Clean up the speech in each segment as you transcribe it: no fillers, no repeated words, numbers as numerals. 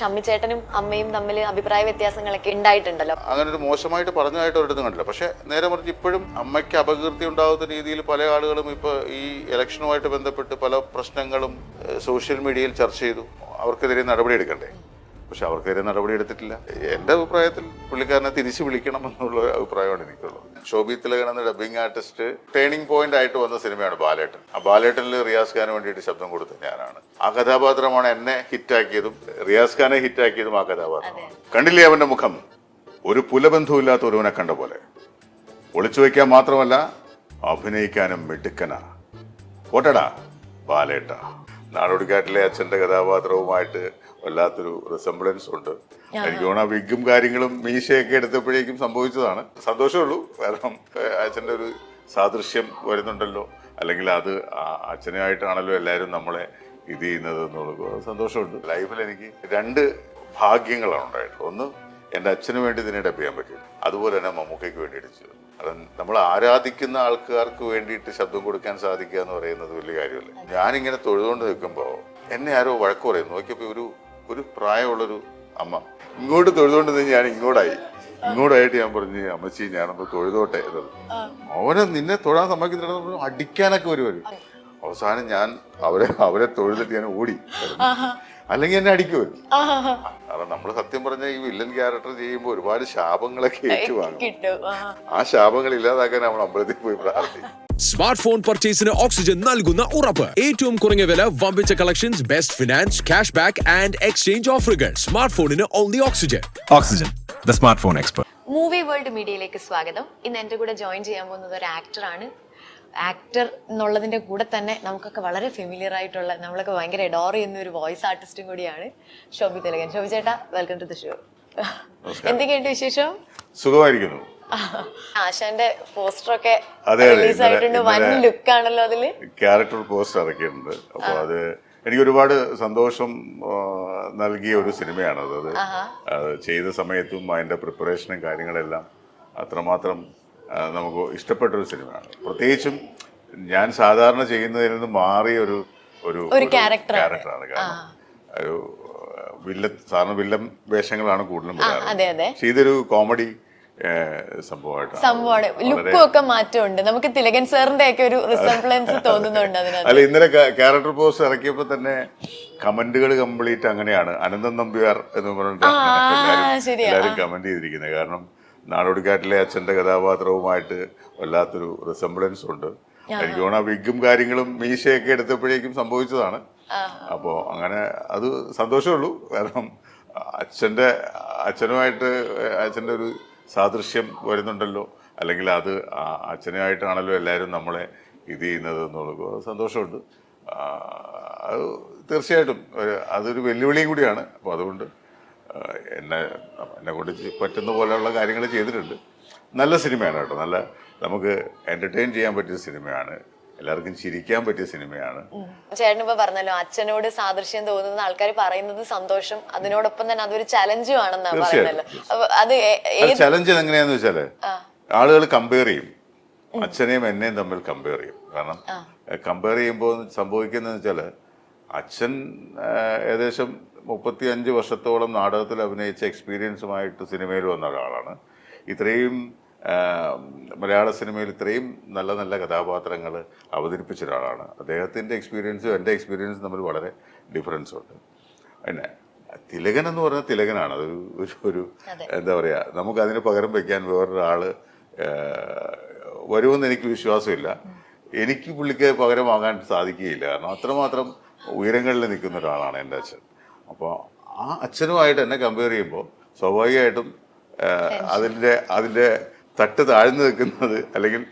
ഷമ്മിച്ചേട്ടനും അമ്മയും തമ്മിൽ അഭിപ്രായ വ്യത്യാസങ്ങളൊക്കെ ഉണ്ടായിട്ടുണ്ടല്ലോ. അങ്ങനെ ഒരു മോശമായിട്ട് പറഞ്ഞതായിട്ട് ഒരിടത്തും കണ്ടില്ല. പക്ഷെ നേരെ മറിച്ച് ഇപ്പോഴും അമ്മയ്ക്ക് അപകീർത്തി ഉണ്ടാകുന്ന രീതിയിൽ പല ആളുകളും ഇപ്പോൾ ഈ ഇലക്ഷനുമായിട്ട് ബന്ധപ്പെട്ട് പല പ്രശ്നങ്ങളും സോഷ്യൽ മീഡിയയിൽ ചർച്ച ചെയ്തു. അവർക്കെതിരെ നടപടി എടുക്കണ്ടേ? പക്ഷെ അവർക്കെതിരെ നടപടി എടുത്തിട്ടില്ല. എൻ്റെ അഭിപ്രായത്തിൽ പുള്ളിക്കാരനെ തിരിച്ചു വിളിക്കണം എന്നുള്ള അഭിപ്രായമാണ് എനിക്കുള്ളത്. ശോഭി തിലകൻ എന്ന ഡബിങ് ആർട്ടിസ്റ്റ് ടേണിംഗ് പോയിന്റ് ആയിട്ട് വന്ന സിനിമയാണ് ബാലേട്ടൻ. ആ ബാലേട്ടനിൽ റിയാസ് ഖാന് വേണ്ടിയിട്ട് ശബ്ദം കൊടുത്ത ഞാനാണ്. ആ കഥാപാത്രമാണ് എന്നെ ഹിറ്റാക്കിയതും റിയാസ് ഖാനെ ഹിറ്റാക്കിയതും ആ കഥാപാത്രമാണ്. കണ്ടില്ലേ അവന്റെ മുഖം? ഒരു പുലബന്ധവുമില്ലാത്ത ഒരുവനെ കണ്ട പോലെ. ഒളിച്ചു വയ്ക്കാൻ മാത്രമല്ല അഭിനയിക്കാനും മിടുക്കനാ. പോട്ടടാ ബാലേട്ട. നാടോടിക്കാട്ടിലെ അച്ഛൻ്റെ കഥാപാത്രവുമായിട്ട് വല്ലാത്തൊരു റിസംബ്ലൻസ് ഉണ്ട്. എനിക്ക് തോന്നുന്നു ആ വിഗും കാര്യങ്ങളും മീശയൊക്കെ എടുത്തപ്പോഴേക്കും സംഭവിച്ചതാണ്. സന്തോഷമുള്ളൂ. കാരണം അച്ഛൻ്റെ ഒരു സാദൃശ്യം വരുന്നുണ്ടല്ലോ, അല്ലെങ്കിൽ അത് അച്ഛനായിട്ടാണല്ലോ എല്ലാവരും നമ്മളെ ഇത് ചെയ്യുന്നത് എന്നുള്ളത് സന്തോഷമുണ്ട്. ലൈഫിൽ എനിക്ക് 2 ഭാഗ്യങ്ങളാണ് ഉണ്ടായിട്ടുള്ളത്. ഒന്ന്, എൻ്റെ അച്ഛന് വേണ്ടി ഇതിനെ ഡബ് ചെയ്യാൻ പറ്റില്ല. അതുപോലെ തന്നെ മമ്മൂക്കയ്ക്ക് വേണ്ടിയിട്ട് ചെയ്തു. അത് നമ്മൾ ആരാധിക്കുന്ന ആൾക്കാർക്ക് വേണ്ടിയിട്ട് ശബ്ദം കൊടുക്കാൻ സാധിക്കുക എന്ന് പറയുന്നത് വലിയ കാര്യമല്ല. ഞാനിങ്ങനെ തൊഴുതുകൊണ്ട് നിൽക്കുമ്പോൾ എന്നെ ആരോ വഴക്ക് പറയുന്നു. നോക്കിയപ്പോൾ ഒരു പ്രായമുള്ളൊരു അമ്മ ഇങ്ങോട്ട് തൊഴുതുകൊണ്ട് നിന്ന് ഞാൻ ഇങ്ങോട്ടായിട്ട് ഞാൻ പറഞ്ഞു, അമ്മച്ചി ഞാനൊന്ന് തൊഴുതോട്ടെ എന്നത്. അവനെ നിന്നെ തൊഴാൻ സമ്മതിക്കുന്നില്ല, അടിക്കാനൊക്കെ വരും. അവസാനം ഞാൻ അവരെ തൊഴുതിട്ട് ഞാൻ ഓടി. അല്ലെങ്കിൽ എന്നെ അടിക്കുമല്ലോ. കാരണം നമ്മൾ സത്യം പറഞ്ഞ ഈ വില്ലൻ ക്യാരക്ടർ ചെയ്യുമ്പോൾ ഒരുപാട് ശാപങ്ങളൊക്കെ ഏറ്റുവാങ്ങും. ആ ശാപങ്ങൾ ഇല്ലാതാക്കാൻ നമ്മൾ അമ്പലത്തിൽ പോയി പ്രാർത്ഥിക്കും. സ്മാർട്ട് ഫോൺ പർച്ചേസിന് ഓക്സിജൻ നൽകുന്ന ഉറപ്പ്. ഏറ്റവും കുറഞ്ഞ വില, വമ്പിച്ച collections, best finance, cash back and exchange ഓഫറുകൾ. സ്മാർട്ട് ഫോണിന് only Oxygen. Oxygen, the smartphone expert. Movie world മീഡിയയിലേക്ക് സ്വാഗതം. ഇന്ന് എൻ്റെ കൂടെ ജോയിൻ ചെയ്യാൻ പോകുന്നത് ഒരു ആക്ടറാണ്. ആക്ടർ എന്നുള്ളതിൻ്റെ കൂടെ തന്നെ നമുക്കൊക്കെ വളരെ ഫെമിലിയർ ആയിട്ടുള്ള, നമ്മളൊക്കെ ഭയങ്കര എഡോർ ചെയ്യുന്ന ഒരു വോയിസ് ആർട്ടിസ്റ്റും കൂടിയാണ് ശോഭി തിലകൻ. ശോഭി ചേട്ടാ, വെൽക്കം ടു ദി ഷോ. എന്തൊക്കെയുണ്ട് വിശേഷം? സുഖമായിരിക്കുന്നു. ആശാന്റെ പോസ്റ്ററൊക്കെ റിലീസ് ആയിട്ടുണ്ട്. വൻ ലുക്ക് ആണല്ലോ അതില്. ക്യാരക്ടർ പോസ്റ്റർ ഇറക്കിയിട്ടുണ്ട്. അപ്പോൾ അത് എനിക്ക് ഒരുപാട് സന്തോഷം നൽകിയ ഒരു സിനിമയാണത്. അത് ചെയ്ത സമയത്തും അതിന്റെ പ്രിപ്പറേഷനും കാര്യങ്ങളെല്ലാം അത്രമാത്രം നമുക്ക് ഇഷ്ടപ്പെട്ടൊരു സിനിമയാണ്. പ്രത്യേകിച്ചും ഞാൻ സാധാരണ ചെയ്യുന്നതിൽ നിന്ന് മാറിയ ഒരു ക്യാരക്ടറാണ്. കാരണം ഒരു സാധാരണ വില്ലൻ വേഷങ്ങളാണ് കൂടുതലും വരാറ്. പക്ഷെ ഇതൊരു കോമഡി സംഭവമാണ്. ലുക്കും ഒക്കെ മാറ്റമുണ്ട്. നമുക്ക് തിലകൻ സാറിന്റെ ഒക്കെ ഒരു റിസംബ്ലൻസ് തോന്നുന്നുണ്ട് അതിനകത്ത്. അല്ല, ഇന്നലെ ക്യാരക്ടർ പോസ്റ്റ് ഇറക്കിയപ്പോ തന്നെ കമന്റുകൾ കംപ്ലീറ്റ് അങ്ങനെയാണ്. അനന്തൻ നമ്പ്യാർ എന്ന് പറഞ്ഞിട്ട് എല്ലാവരും കമന്റ് ചെയ്തിരിക്കുന്നത്. കാരണം നാടോടിക്കാട്ടിലെ അച്ഛന്റെ കഥാപാത്രവുമായിട്ട് വല്ലാത്തൊരു റിസംബ്ലൻസ് ഉണ്ട്. എനിക്ക് തോന്നുന്നു ആ വിഗും കാര്യങ്ങളും മീശയൊക്കെ എടുത്തപ്പോഴേക്കും സംഭവിച്ചതാണ്. അപ്പോൾ അങ്ങനെ അത് സന്തോഷമുള്ളൂ. കാരണം അച്ഛനുമായിട്ട് അച്ഛൻ്റെ ഒരു സാദൃശ്യം വരുന്നുണ്ടല്ലോ, അല്ലെങ്കിൽ അത് അച്ഛനായിട്ടാണല്ലോ എല്ലാവരും നമ്മളെ ഇത് ചെയ്യുന്നത് എന്നുള്ളത് സന്തോഷമുണ്ട്. അത് തീർച്ചയായിട്ടും അതൊരു വെല്ലുവിളിയും കൂടിയാണ്. അപ്പോൾ അതുകൊണ്ട് എന്നെ കൊണ്ട് പറ്റുന്ന പോലെയുള്ള കാര്യങ്ങൾ ചെയ്തിട്ടുണ്ട്. നല്ല സിനിമയാണ് കേട്ടോ. നല്ല നമുക്ക് എന്റർടൈൻ ചെയ്യാൻ പറ്റിയ സിനിമയാണ്. എല്ലാവർക്കും ചിരിക്കാൻ പറ്റിയ സിനിമയാണ്. ചേട്ടനിപ്പോ പറഞ്ഞല്ലോ അച്ഛനോട് സാദൃശ്യം തോന്നുന്ന ആൾക്കാർ പറയുന്നത് സന്തോഷം, അതിനോടൊപ്പം തന്നെ അതൊരു ചലഞ്ചും ആണെന്നാണ് പറയുന്നല്ലോ. അത് ചലഞ്ച് എങ്ങനെയാന്ന് വെച്ചാല് ആളുകൾ കമ്പയർ ചെയ്യും, അച്ഛനെയും എന്നെയും തമ്മിൽ കമ്പയർ ചെയ്യും. കാരണം കമ്പയർ ചെയ്യുമ്പോൾ സംഭവിക്കുന്നതെന്ന് വെച്ചാല് അച്ഛൻ ഏകദേശം 35 വർഷത്തോളം നാടകത്തിൽ അഭിനയിച്ച എക്സ്പീരിയൻസുമായിട്ട് സിനിമയിൽ വന്ന ഒരാളാണ്. ഇത്രയും മലയാള സിനിമയിൽ ഇത്രയും നല്ല നല്ല കഥാപാത്രങ്ങൾ അവതരിപ്പിച്ച ഒരാളാണ്. അദ്ദേഹത്തിൻ്റെ എക്സ്പീരിയൻസും എൻ്റെ എക്സ്പീരിയൻസും തമ്മിൽ വളരെ ഡിഫറൻസ് ഉണ്ട്. പിന്നെ തിലകൻ എന്ന് പറഞ്ഞാൽ തിലകനാണ്. ഒരു എന്താ പറയുക, നമുക്കതിന് പകരം വയ്ക്കാൻ വേറൊരാൾ വരുമെന്ന് എനിക്ക് വിശ്വാസമില്ല. എനിക്ക് പുള്ളിക്ക് പകരം വാങ്ങാൻ സാധിക്കുകയില്ല. കാരണം അത്രമാത്രം ഉയരങ്ങളിൽ നിൽക്കുന്ന ഒരാളാണ് എൻ്റെ അച്ഛൻ. അപ്പോൾ ആ അച്ഛനുമായിട്ട് എന്നെ കമ്പയർ ചെയ്യുമ്പോൾ സ്വാഭാവികമായിട്ടും അതിൻ്റെ തട്ട് താഴ്ന്നു നിൽക്കുന്നത്, അല്ലെങ്കിൽ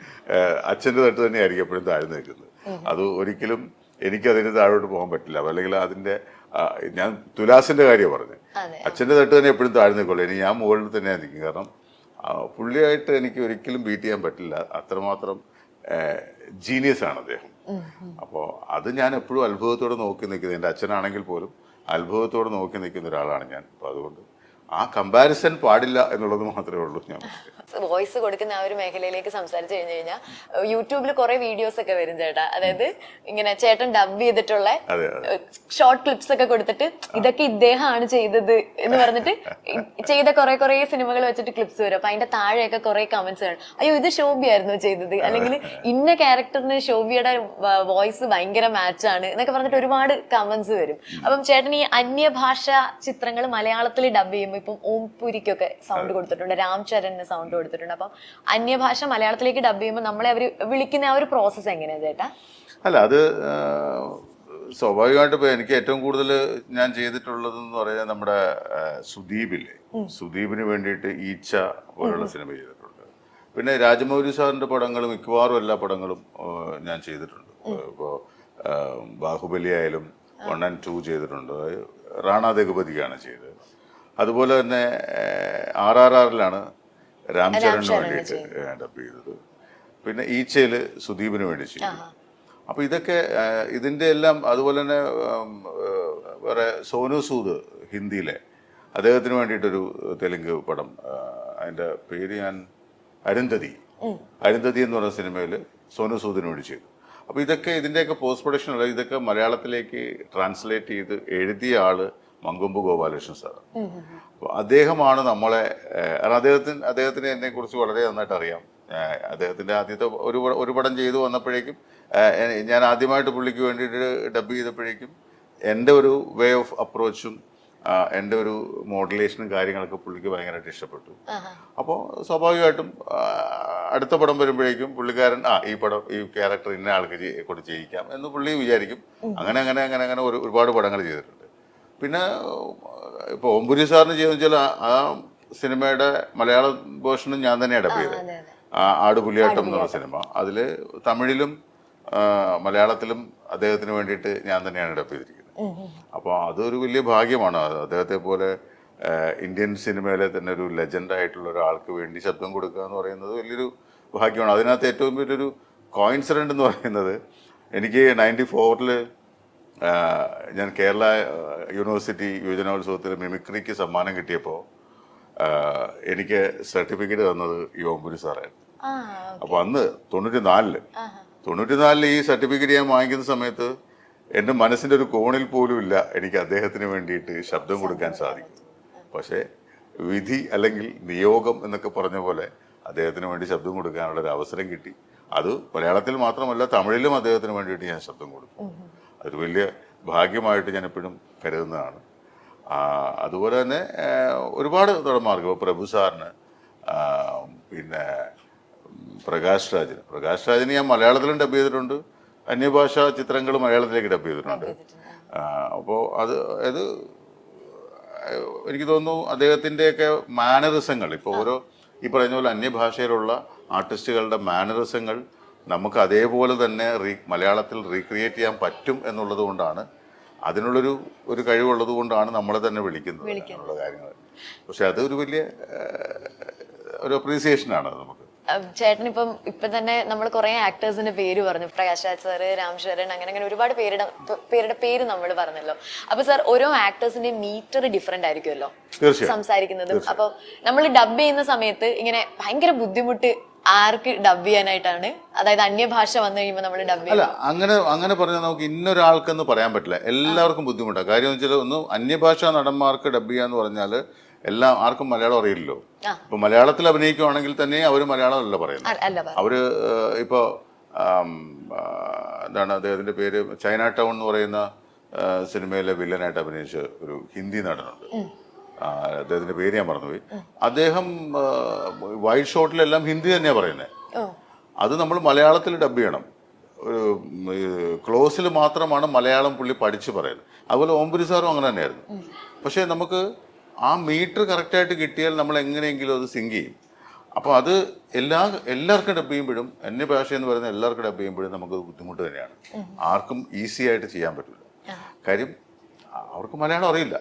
അച്ഛൻ്റെ തട്ട് തന്നെയായിരിക്കും എപ്പോഴും താഴ്ന്നു നിൽക്കുന്നത്. അത് ഒരിക്കലും എനിക്കതിന് താഴോട്ട് പോകാൻ പറ്റില്ല. അല്ലെങ്കിൽ അതിൻ്റെ ഞാൻ തുലാസിൻ്റെ കാര്യം പറഞ്ഞു, അച്ഛൻ്റെ തട്ട് തന്നെ എപ്പോഴും താഴ്ന്നു നിൽക്കുള്ളൂ. ഇനി ഞാൻ മുകളിൽ തന്നെ നിൽക്കും. കാരണം പുള്ളിയായിട്ട് എനിക്ക് ഒരിക്കലും ബീറ്റ് ചെയ്യാൻ പറ്റില്ല. അത്രമാത്രം ജീനിയസ് ആണ് അദ്ദേഹം. അപ്പോൾ അത് ഞാൻ എപ്പോഴും അത്ഭുതത്തോടെ നോക്കി നിൽക്കുന്നത്. എൻ്റെ അച്ഛനാണെങ്കിൽ പോലും അത്ഭുതത്തോടെ നോക്കി നിൽക്കുന്ന ഒരാളാണ് ഞാൻ. അപ്പോൾ അതുകൊണ്ട് ആ കമ്പാരിസൺ പാടില്ല എന്നുള്ളത് മാത്രമേ ഉള്ളൂ ഞാൻ വോയിസ് കൊടുക്കുന്ന ആ ഒരു മേഖലയിലേക്ക് സംസാരിച്ചു കഴിഞ്ഞു കഴിഞ്ഞാൽ യൂട്യൂബിൽ കുറെ വീഡിയോസ് ഒക്കെ വരും ചേട്ടാ. അതായത് ഇങ്ങനെ ചേട്ടൻ ഡബ് ചെയ്തിട്ടുള്ള ഷോർട്ട് ക്ലിപ്സ് ഒക്കെ കൊടുത്തിട്ട് ഇതൊക്കെ ഇദ്ദേഹമാണ് ചെയ്തത് എന്ന് പറഞ്ഞിട്ട് ചെയ്ത കുറെ സിനിമകൾ വെച്ചിട്ട് ക്ലിപ്സ് വരും. അപ്പൊ അതിന്റെ താഴെയൊക്കെ കുറെ കമന്റ്സ് കാണും, അയ്യോ ഇത് ശോഭിയായിരുന്നു ചെയ്തത്, അല്ലെങ്കിൽ ഇന്ന ക്യാരക്ടറിന് ശോഭിയുടെ വോയിസ് ഭയങ്കര മാച്ചാണ് എന്നൊക്കെ പറഞ്ഞിട്ട് ഒരുപാട് കമന്റ്സ് വരും. അപ്പം ചേട്ടൻ ഈ അന്യഭാഷ ചിത്രങ്ങൾ മലയാളത്തിൽ ഡബ് ചെയ്യുമ്പോൾ ഇപ്പം ഓംപുരിക്കൊക്കെ സൗണ്ട് കൊടുത്തിട്ടുണ്ട്, രാം ചരണിന് സൗണ്ട് കൊടുത്തിട്ടുണ്ട്. അപ്പം അന്യഭാഷ മലയാളത്തിലേക്ക് ഡബ് ചെയ്യുമ്പോൾ നമ്മളെ അവർ വിളിക്കുന്ന ആ ഒരു പ്രോസസ്സ് എങ്ങനെയാ ചേട്ടാ? അല്ല, അത് സ്വാഭാവികമായിട്ട് ഇപ്പോൾ എനിക്ക് ഏറ്റവും കൂടുതൽ ഞാൻ ചെയ്തിട്ടുള്ളതെന്ന് പറയാൻ നമ്മുടെ സുദീപില്ലേ, സുദീപിന് വേണ്ടിയിട്ട് ഈച്ച പോലുള്ള സിനിമ ചെയ്തിട്ടുണ്ട്. പിന്നെ രാജമൗലി സാറിൻ്റെ പടങ്ങൾ മിക്കവാറും എല്ലാ പടങ്ങളും ഞാൻ ചെയ്തിട്ടുണ്ട്. ഇപ്പോൾ ബാഹുബലി ആയാലും 1 and 2 ചെയ്തിട്ടുണ്ട്, റാണ രഘുപതിക്കാണ് ചെയ്തത്. അതുപോലെ തന്നെ RRRലാണ് രാം ചരണിന് വേണ്ടിയിട്ട് ഡബ് ചെയ്തത്. പിന്നെ ഈച്ചയിൽ സുദീപിന് വേണ്ടി ചെയ്തു. അപ്പോൾ ഇതൊക്കെ ഇതിൻ്റെ എല്ലാം. അതുപോലെ തന്നെ വേറെ സോനു സൂദ് ഹിന്ദിയിലെ അദ്ദേഹത്തിന് വേണ്ടിയിട്ടൊരു തെലുങ്ക് പടം, അതിൻ്റെ പേര് ഞാൻ അരുന്ധതി എന്ന് പറഞ്ഞ സിനിമയിൽ സോനു സൂദിന് വേണ്ടി ചെയ്തു. അപ്പോൾ ഇതൊക്കെ ഇതിൻ്റെയൊക്കെ പോസ്റ്റ് പ്രൊഡക്ഷൻ അല്ല, ഇതൊക്കെ മലയാളത്തിലേക്ക് ട്രാൻസ്ലേറ്റ് ചെയ്ത് എഴുതിയ ആള് മങ്കൊമ്പ് ഗോപാലകൃഷ്ണൻ സാർ. അപ്പോൾ അദ്ദേഹമാണ് നമ്മളെ, അദ്ദേഹത്തിന് എന്നെക്കുറിച്ച് വളരെ നന്നായിട്ട് അറിയാം. അദ്ദേഹത്തിൻ്റെ ആദ്യത്തെ ഒരു പടം ചെയ്തു വന്നപ്പോഴേക്കും, ഞാൻ ആദ്യമായിട്ട് പുള്ളിക്ക് വേണ്ടിയിട്ട് ഡബ് ചെയ്തപ്പോഴേക്കും എൻ്റെ ഒരു വേ ഓഫ് അപ്രോച്ചും എൻ്റെ ഒരു മോഡുലേഷനും കാര്യങ്ങളൊക്കെ പുള്ളിക്ക് ഭയങ്കരമായിട്ട് ഇഷ്ടപ്പെട്ടു. അപ്പോൾ സ്വാഭാവികമായിട്ടും അടുത്ത പടം വരുമ്പോഴേക്കും പുള്ളിക്കാരൻ ഈ ക്യാരക്ടർ ഇന്ന ആൾക്ക് കൊണ്ട് ചെയ്യിക്കാം എന്ന് പുള്ളി വിചാരിക്കും. അങ്ങനെ ഒരുപാട് പടങ്ങൾ ചെയ്തിട്ടുണ്ട്. പിന്നെ ഇപ്പോൾ ഓംപുരി സാറിന് ചെയ്യുന്ന വെച്ചാൽ ആ സിനിമയുടെ മലയാളം വേർഷനും ഞാൻ തന്നെയാണ് ഡബ് ചെയ്തത്. ആടുപുലിയാട്ടം എന്ന് പറഞ്ഞ സിനിമ, അതിൽ തമിഴിലും മലയാളത്തിലും അദ്ദേഹത്തിന് വേണ്ടിയിട്ട് ഞാൻ തന്നെയാണ് ഡബ് ചെയ്തിരിക്കുന്നത്. അപ്പോൾ അതൊരു വലിയ ഭാഗ്യമാണ്. അദ്ദേഹത്തെ പോലെ ഇന്ത്യൻ സിനിമയിലെ തന്നെ ഒരു ലെജൻഡായിട്ടുള്ള ഒരാൾക്ക് വേണ്ടി ശബ്ദം കൊടുക്കുക എന്ന് പറയുന്നത് വലിയൊരു ഭാഗ്യമാണ്. അതിനകത്ത് ഏറ്റവും വലിയൊരു കോയിൻസിഡൻ്റ് എന്ന് പറയുന്നത്, എനിക്ക് 94 ഞാൻ കേരള യൂണിവേഴ്സിറ്റി യുവജനോത്സവത്തിൽ മിമിക്രിക്ക് സമ്മാനം കിട്ടിയപ്പോൾ എനിക്ക് സർട്ടിഫിക്കറ്റ് തന്നത് ഈ ഓംപുരി സാറായിരുന്നു. അപ്പോൾ അന്ന് 94 ഈ സർട്ടിഫിക്കറ്റ് ഞാൻ വാങ്ങിക്കുന്ന സമയത്ത് എൻ്റെ മനസ്സിൻ്റെ ഒരു കോണിൽ പോലും ഇല്ല എനിക്ക് അദ്ദേഹത്തിന് വേണ്ടിയിട്ട് ശബ്ദം കൊടുക്കാൻ സാധിക്കും. പക്ഷേ വിധി അല്ലെങ്കിൽ നിയോഗം എന്നൊക്കെ പറഞ്ഞ പോലെ അദ്ദേഹത്തിന് വേണ്ടി ശബ്ദം കൊടുക്കാനുള്ള ഒരു അവസരം കിട്ടി. അത് മലയാളത്തിൽ മാത്രമല്ല തമിഴിലും അദ്ദേഹത്തിന് വേണ്ടിയിട്ട് ഞാൻ ശബ്ദം കൊടുക്കും. അതൊരു വലിയ ഭാഗ്യമായിട്ട് ഞാൻ എപ്പോഴും കരുതുന്നതാണ്. അതുപോലെ തന്നെ ഒരുപാട് നടന്മാർക്ക്, ഇപ്പോൾ പ്രഭു സാറിന്, പിന്നെ പ്രകാശ് രാജിന് ഞാൻ മലയാളത്തിലും ഡബ് ചെയ്തിട്ടുണ്ട്, അന്യഭാഷാ ചിത്രങ്ങൾ മലയാളത്തിലേക്ക് ഡബ് ചെയ്തിട്ടുണ്ട്. അപ്പോൾ അത് എനിക്ക് തോന്നുന്നു അദ്ദേഹത്തിൻ്റെയൊക്കെ മാനറിസങ്ങൾ, ഇപ്പോൾ ഓരോ ഈ പറയുന്ന പോലെ അന്യഭാഷയിലുള്ള ആർട്ടിസ്റ്റുകളുടെ മാനറിസങ്ങൾ നമുക്ക് അതേപോലെ തന്നെ മലയാളത്തിൽ റീക്രിയേറ്റ് ചെയ്യാൻ പറ്റും എന്നുള്ളത് കൊണ്ടാണ്, അതിനുള്ളൊരു കഴിവുള്ളത് കൊണ്ടാണ് നമ്മളെ തന്നെ വിളിക്കുന്നത് എന്നുള്ള കാര്യങ്ങൾ. പക്ഷെ അതൊരു വലിയ ഒരു അപ്രീസിയേഷനാണ് നമുക്ക്. ചേട്ടൻ ഇപ്പൊ തന്നെ നമ്മൾ കുറെ ആക്ടേഴ്സിന്റെ പേര് പറഞ്ഞു, പ്രകാശ് രാജ് സാറ്, രാം ചരൺ, അങ്ങനെ ഒരുപാട് പേരുടെ പേര് നമ്മൾ പറഞ്ഞല്ലോ. അപ്പൊ സാർ, ഓരോ ആക്ടേഴ്സിന്റെ മീറ്റർ ഡിഫറെന്റ് ആയിരിക്കുമല്ലോ സംസാരിക്കുന്നതും. അപ്പൊ നമ്മൾ ഡബ് ചെയ്യുന്ന സമയത്ത് ഇങ്ങനെ ഭയങ്കര ബുദ്ധിമുട്ട് ആർക്ക് ഡബ് ചെയ്യാനായിട്ടാണ്? അതായത് അന്യഭാഷ വന്നു കഴിയുമ്പോൾ നമ്മൾ ഡബ് ചെയ്യും. അല്ല, അങ്ങനെ പറഞ്ഞാൽ നമുക്ക് ഇന്നൊരാൾക്കെന്ന് പറയാൻ പറ്റില്ല. എല്ലാവർക്കും ബുദ്ധിമുട്ടാണ്. കാര്യം എന്ന് വെച്ചാൽ, ഒന്ന് അന്യഭാഷാ നടന്മാർക്ക് ഡബ് ചെയ്യാന്ന് പറഞ്ഞാൽ ആർക്കും മലയാളം അറിയില്ലല്ലോ. ഇപ്പൊ മലയാളത്തിൽ അഭിനയിക്കുവാണെങ്കിൽ തന്നെ അവർ മലയാളം അല്ല പറയുന്നത്. അവര് ഇപ്പോ എന്താണ് അദ്ദേഹത്തിന്റെ പേര്, ചൈന ടൗൺ എന്ന് പറയുന്ന സിനിമയിലെ വില്ലനായിട്ട് അഭിനയിച്ച ഒരു ഹിന്ദി നടനുണ്ട്, അദ്ദേഹത്തിന്റെ പേര് ഞാൻ മറന്നുപോയി. അദ്ദേഹം വൈഡ് ഷോട്ടിലെല്ലാം ഹിന്ദി തന്നെയാണ് പറയുന്നത്. അത് നമ്മൾ മലയാളത്തിൽ ഡബ് ചെയ്യണം. ഒരു ക്ലോസിൽ മാത്രമാണ് മലയാളം പുള്ളി പഠിച്ച് പറയുന്നത്. അതുപോലെ ഓംപുരി സാറും അങ്ങനെ തന്നെയായിരുന്നു. പക്ഷേ നമുക്ക് ആ മീറ്റർ കറക്റ്റായിട്ട് കിട്ടിയാൽ നമ്മൾ എങ്ങനെയെങ്കിലും അത് സിങ്ക് ചെയ്യും. അപ്പോൾ അത് എല്ലാവർക്കും ഡബ് ചെയ്യുമ്പോഴും, അന്യഭാഷ എന്ന് പറയുന്ന എല്ലാവർക്കും ഡബ് ചെയ്യുമ്പോഴും നമുക്ക് ബുദ്ധിമുട്ട് തന്നെയാണ്. ആർക്കും ഈസി ആയിട്ട് ചെയ്യാൻ പറ്റില്ല. കാര്യം അവർക്ക് മലയാളം അറിയില്ല.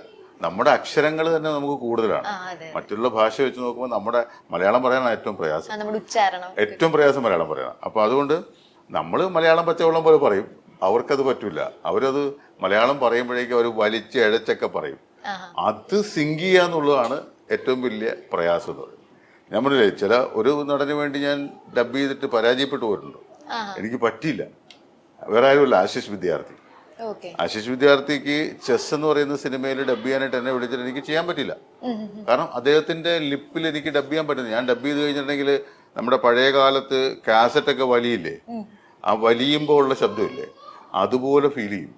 നമ്മുടെ അക്ഷരങ്ങൾ തന്നെ നമുക്ക് കൂടുതലാണ്. മറ്റുള്ള ഭാഷ വെച്ച് നോക്കുമ്പോൾ നമ്മുടെ മലയാളം പറയാനാണ് ഏറ്റവും പ്രയാസം മലയാളം പറയാൻ. അപ്പോൾ അതുകൊണ്ട് നമ്മൾ മലയാളം പച്ചവെള്ളം പോലെ പറയും, അവർക്കത് പറ്റില്ല. അവരത് മലയാളം പറയുമ്പോഴേക്കും അവർ വലിച്ച് ഇഴച്ചൊക്കെ പറയും. അത് സിങ്ക് ചെയ്യുക എന്നുള്ളതാണ് ഏറ്റവും വലിയ പ്രയാസം എന്ന് പറയും. ഞാൻ പറഞ്ഞില്ലേ, ചില ഒരു നടന് വേണ്ടി ഞാൻ ഡബ് ചെയ്തിട്ട് പരാജയപ്പെട്ടു പോയിട്ടുണ്ട്. എനിക്ക് പറ്റിയില്ല. വേറെ ആരുമില്ല, ആശിഷ് വിദ്യാർത്ഥി. ആശിഷ് വിദ്യാർത്ഥിക്ക് ചെസ് എന്ന് പറയുന്ന സിനിമയിൽ ഡബ് ചെയ്യാനായിട്ട് എന്നെ വിളിച്ചിട്ട് എനിക്ക് ചെയ്യാൻ പറ്റില്ല. കാരണം അദ്ദേഹത്തിന്റെ ലിപ്പിൽ എനിക്ക് ഡബ് ചെയ്യാൻ പറ്റുന്നില്ല. ഞാൻ ഡബ് ചെയ്ത് കഴിഞ്ഞിട്ടുണ്ടെങ്കിൽ നമ്മുടെ പഴയ കാലത്ത് കാസറ്റൊക്കെ വലിയില്ലേ, ആ വലിയുമ്പോൾ ഉള്ള ശബ്ദമില്ലേ, അതുപോലെ ഫീൽ ചെയ്യും.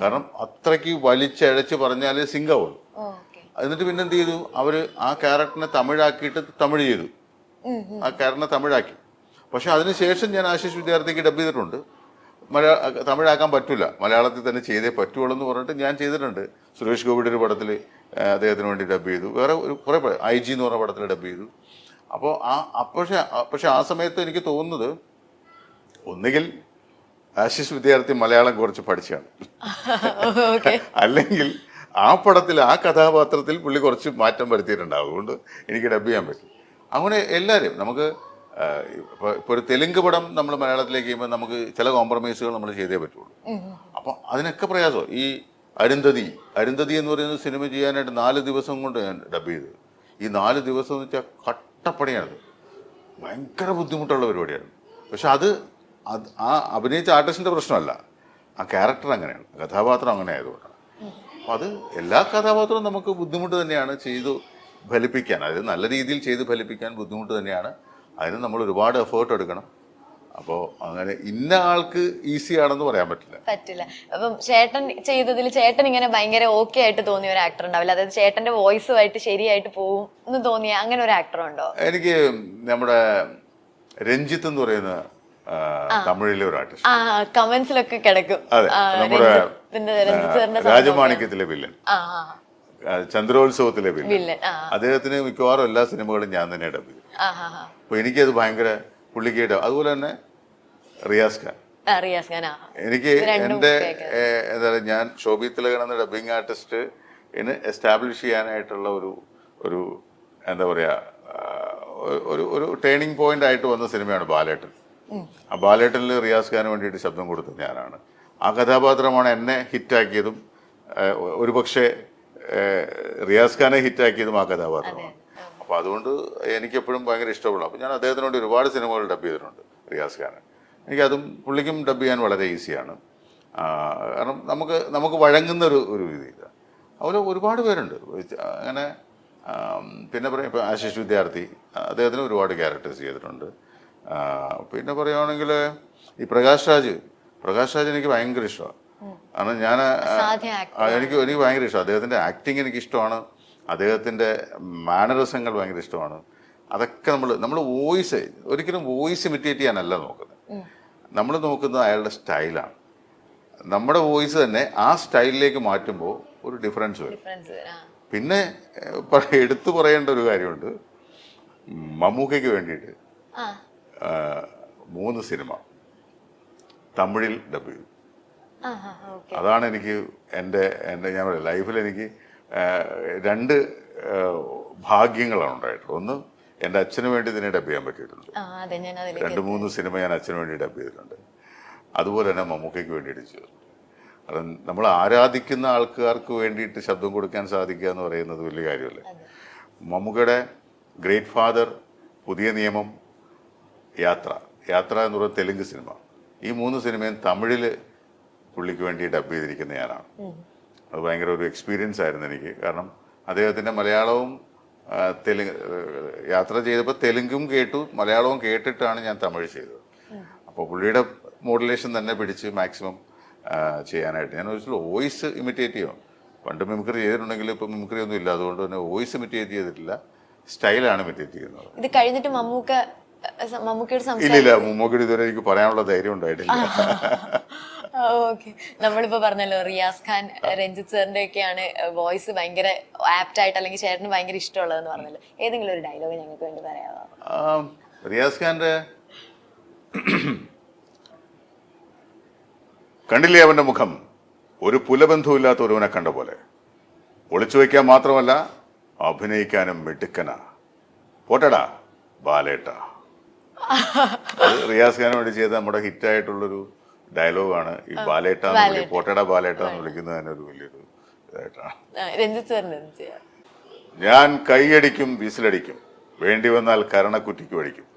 കാരണം അത്രയ്ക്ക് വലിച്ചഴച്ച് പറഞ്ഞാൽ സിങ്കാവുള്ളൂ. എന്നിട്ട് പിന്നെ എന്ത് ചെയ്തു, അവര് ആ ക്യാരക്ടറിനെ തമിഴാക്കിയിട്ട് തമിഴ് ചെയ്തു. ആ ക്യാരക്ടറിനെ തമിഴാക്കി. പക്ഷെ അതിനുശേഷം ഞാൻ ആശിഷ് വിദ്യാർത്ഥിക്ക് ഡബ് ചെയ്തിട്ടുണ്ട്. തമിഴാക്കാൻ പറ്റില്ല, മലയാളത്തിൽ തന്നെ ചെയ്തേ പറ്റുള്ളൂ എന്ന് പറഞ്ഞിട്ട് ഞാൻ ചെയ്തിട്ടുണ്ട്. സുരേഷ് ഗോപിയുടെ ഒരു പടത്തിൽ അദ്ദേഹത്തിന് വേണ്ടി ഡബ് ചെയ്തു. വേറെ ഒരു കുറേ IG എന്ന് പറഞ്ഞ പടത്തിൽ ഡബ് ചെയ്തു. അപ്പോൾ പക്ഷെ ആ സമയത്ത് എനിക്ക് തോന്നുന്നത് ഒന്നുകിൽ ആശിഷ് വിദ്യാർത്ഥി മലയാളം കുറച്ച് പഠിച്ചാണ്, അല്ലെങ്കിൽ ആ പടത്തിൽ ആ കഥാപാത്രത്തിൽ പുള്ളി കുറച്ച് മാറ്റം വരുത്തിയിട്ടുണ്ടാവും. അതുകൊണ്ട് എനിക്ക് ഡബ് ചെയ്യാൻ പറ്റും. അങ്ങനെ എല്ലാവരും നമുക്ക് ഇപ്പോൾ ഒരു തെലുങ്ക് പടം നമ്മൾ മലയാളത്തിലേക്ക് ചെയ്യുമ്പോൾ നമുക്ക് ചില കോംപ്രമൈസുകൾ നമ്മൾ ചെയ്തേ പറ്റുള്ളൂ. അപ്പം അതിനൊക്കെ പ്രയാസം. ഈ അരുന്ധതി എന്ന് പറയുന്ന സിനിമ ചെയ്യാനായിട്ട് 4 ദിവസം കൊണ്ട് ഞാൻ ഡബ് ചെയ്തത്. ഈ 4 ദിവസം എന്ന് വെച്ചാൽ കട്ടപ്പണിയാണ്, ഭയങ്കര ബുദ്ധിമുട്ടുള്ള പരിപാടിയാണ്. പക്ഷെ അത് ആ അഭിനയിച്ച ആർട്ടിസ്റ്റിൻ്റെ പ്രശ്നമല്ല, ആ ക്യാരക്ടർ അങ്ങനെയാണ്, കഥാപാത്രം അങ്ങനെ ആയതുകൊണ്ടാണ്. അപ്പം അത് എല്ലാ കഥാപാത്രവും നമുക്ക് ബുദ്ധിമുട്ട് തന്നെയാണ് ചെയ്തു ഫലിപ്പിക്കാൻ. അതായത് നല്ല രീതിയിൽ ചെയ്ത് ഫലിപ്പിക്കാൻ ബുദ്ധിമുട്ട് തന്നെയാണ്. അതിന് നമ്മൾ ഒരുപാട് എഫേർട്ട് എടുക്കണം. അപ്പോൾ അങ്ങനെ ഇന്ന ആൾക്ക് ഈസി ആണെന്ന് പറയാൻ പറ്റില്ല. അപ്പം ചേട്ടൻ ചെയ്തതിൽ ചേട്ടൻ ഇങ്ങനെ ഭയങ്കര ഓക്കെ ആയിട്ട് തോന്നിയ ഒരു ആക്ടർ ഉണ്ടാവില്ല, അതായത് ചേട്ടന്റെ വോയിസുമായിട്ട് ശരിയായിട്ട് പോകും എന്ന് തോന്നിയ അങ്ങനെ ഒരു ആക്ടർ ഉണ്ടോ? എനിക്ക് നമ്മുടെ രഞ്ജിത്ത് എന്ന് പറയുന്ന തമിഴിലെ ഒരു ആർട്ടിസ്റ്റ്, കമന്റ്സിലൊക്കെ കിടക്കും. അതെ, നമ്മുടെ രാജമാണിക്യത്തിലെ വില്ലൻ, ചന്ദ്രോത്സവത്തിലെ വില്ലൻ, അദ്ദേഹത്തിന് മിക്കവാറും എല്ലാ സിനിമകളും ഞാൻ തന്നെ ഡബ് ചെയ്തു. അപ്പൊ എനിക്കത് ഭയങ്കര പുള്ളിക്കേട്ട്. അതുപോലെ തന്നെ റിയാസ് ഖാൻ. എനിക്ക് എൻ്റെ എന്താ പറയുക, ഞാൻ ശോഭി തിലകൻ എന്ന ഡബിങ് ആർട്ടിസ്റ്റ് എസ്റ്റാബ്ലിഷ് ചെയ്യാനായിട്ടുള്ള ഒരു എന്താ പറയുക, ഒരു ടേണിംഗ് പോയിന്റ് ആയിട്ട് വന്ന സിനിമയാണ് ബാലേട്ടൻ. ആ ബാലേട്ടനിൽ റിയാസ് ഖാന് വേണ്ടിയിട്ട് ശബ്ദം കൊടുത്തത് ഞാനാണ്. ആ കഥാപാത്രമാണ് എന്നെ ഹിറ്റാക്കിയതും ഒരുപക്ഷെ റിയാസ് ഖാനെ ഹിറ്റാക്കിയതും ആ കഥാപാത്രമാണ്. അപ്പോൾ അതുകൊണ്ട് എനിക്കെപ്പോഴും ഭയങ്കര ഇഷ്ടപ്പെടും. അപ്പോൾ ഞാൻ അദ്ദേഹത്തിന് വേണ്ടി ഒരുപാട് സിനിമകൾ ഡബ് ചെയ്തിട്ടുണ്ട്, റിയാസ് ഖാന്. എനിക്കതും പുള്ളിക്കും ഡബ് ചെയ്യാൻ വളരെ ഈസിയാണ്. കാരണം നമുക്ക് വഴങ്ങുന്ന ഒരു രീതിയില്ല. അതുപോലെ ഒരുപാട് പേരുണ്ട് അങ്ങനെ. പിന്നെ പറയാം, ഇപ്പോൾ ആശിഷ് വിദ്യാർത്ഥി, അദ്ദേഹത്തിന് ഒരുപാട് ക്യാരക്ടേഴ്സ് ചെയ്തിട്ടുണ്ട്. പിന്നെ പറയുകയാണെങ്കിൽ ഈ പ്രകാശ് രാജ് എനിക്ക് ഭയങ്കര ഇഷ്ടമാണ്. കാരണം എനിക്ക് ഭയങ്കര ഇഷ്ടമാണ് അദ്ദേഹത്തിൻ്റെ ആക്ടിങ്. എനിക്ക് ഇഷ്ടമാണ് അദ്ദേഹത്തിൻ്റെ മാനറിസങ്ങൾ, ഭയങ്കര ഇഷ്ടമാണ്. അതൊക്കെ നമ്മൾ വോയിസ്, ഒരിക്കലും വോയിസ് ഇമിറ്റേറ്റ് ചെയ്യാനല്ല നോക്കുന്നത്. നമ്മൾ നോക്കുന്നത് അയാളുടെ സ്റ്റൈലാണ്. നമ്മുടെ വോയിസ് തന്നെ ആ സ്റ്റൈലിലേക്ക് മാറ്റുമ്പോൾ ഒരു ഡിഫറൻസ് വരും. പിന്നെ എടുത്തു പറയേണ്ട ഒരു കാര്യമുണ്ട്, മമ്മൂക്കയ്ക്ക് വേണ്ടിയിട്ട് 3 സിനിമ തമിഴിൽ ഡബ് ചെയ്തു. അതാണ് എനിക്ക് എൻ്റെ ഞാൻ പറയാം, ലൈഫിൽ എനിക്ക് 2 ഭാഗ്യങ്ങളാണ് ഉണ്ടായിട്ടുള്ളത്. ഒന്ന്, എൻ്റെ അച്ഛന് വേണ്ടി ഇതിനെ ഡബ് ചെയ്യാൻ പറ്റിയിട്ടുണ്ട്. 2-3 സിനിമ ഞാൻ അച്ഛന് വേണ്ടി ഡബ് ചെയ്തിട്ടുണ്ട്. അതുപോലെ തന്നെ മമ്മൂക്കയ്ക്ക് വേണ്ടിയിട്ട് ചെയ്തിട്ടുണ്ട്. കാരണം നമ്മൾ ആരാധിക്കുന്ന ആൾക്കാർക്ക് വേണ്ടിയിട്ട് ശബ്ദം കൊടുക്കാൻ സാധിക്കുക എന്ന് പറയുന്നത് വലിയ കാര്യമല്ലേ. മമ്മൂക്കയുടെ ഗ്രേറ്റ് ഫാദർ, പുതിയ നിയമം, യാത്ര എന്ന് പറയുന്ന തെലുങ്ക് സിനിമ, ഈ 3 സിനിമയും തമിഴിൽ പുള്ളിക്ക് വേണ്ടി ഡബ് ചെയ്തിരിക്കുന്ന ഞാനാണ്. അത് ഭയങ്കര ഒരു എക്സ്പീരിയൻസ് ആയിരുന്നു എനിക്ക്. കാരണം അദ്ദേഹത്തിൻ്റെ മലയാളവും യാത്ര ചെയ്തപ്പോൾ തെലുങ്കും കേട്ടു, മലയാളവും കേട്ടിട്ടാണ് ഞാൻ തമിഴ് ചെയ്തത്. അപ്പോൾ പുള്ളിയുടെ മോഡുലേഷൻ തന്നെ പിടിച്ച് മാക്സിമം ചെയ്യാനായിട്ട് ഞാൻ ഒരിക്കലും വോയിസ് ഇമിറ്റേറ്റ് ചെയ്യും. പണ്ട് മിമിക്രി ചെയ്തിട്ടുണ്ടെങ്കിൽ ഇപ്പം മിമിക്രി ഒന്നും ഇല്ല, അതുകൊണ്ട് തന്നെ വോയിസ് ഇമിറ്റേറ്റ് ചെയ്തിട്ടില്ല, സ്റ്റൈലാണ് ഇമിറ്റേറ്റ് ചെയ്യുന്നത്. ഇത് കഴിഞ്ഞിട്ട് ഇല്ല, മമ്മൂക്കയുടെ ഇതുവരെ എനിക്ക് പറയാനുള്ള ധൈര്യം ഉണ്ടായിട്ടില്ല. ഓക്കെ, നമ്മളിപ്പോ പറഞ്ഞല്ലോ റിയാസ് ഖാൻ, രഞ്ജിത്ത് സാറിന്റെ ഒക്കെയാണ് വോയിസ് ഭയങ്കര ആപ്റ്റ് ആയിട്ട്, അല്ലെങ്കിൽ ചേട്ടന് ഭയങ്കര ഇഷ്ടമുള്ളതെന്ന് പറഞ്ഞല്ലോ. ഏതെങ്കിലും ഒരു ഡയലോഗ് ഞങ്ങൾക്ക് വേണ്ടി പറയാമോ? റിയാസ് ഖാന്റെ കണ്ടില്ലേ അവന്റെ മുഖം, ഒരു പുലബന്ധമില്ലാത്ത ഒരുവനെ കണ്ട പോലെ. ഒളിച്ചു വയ്ക്കാൻ മാത്രമല്ല അഭിനയിക്കാനും മിടുക്കനാ. പോട്ടടാ ബാലേട്ട. അത് റിയാസ് ഖാന് വേണ്ടി ചെയ്ത നമ്മുടെ ഹിറ്റായിട്ടുള്ളൊരു ഡയലോഗാണ് ഈ ബാലേട്ട, പോട്ടടാ ബാലേട്ട എന്ന് വിളിക്കുന്നത് തന്നെ ഒരു വലിയൊരു ഇതായിട്ടാണ്. ഞാൻ കൈയടിക്കും, വിസിലടിക്കും, വേണ്ടി വന്നാൽ കരണക്കുറ്റിക്ക് വടിക്കും,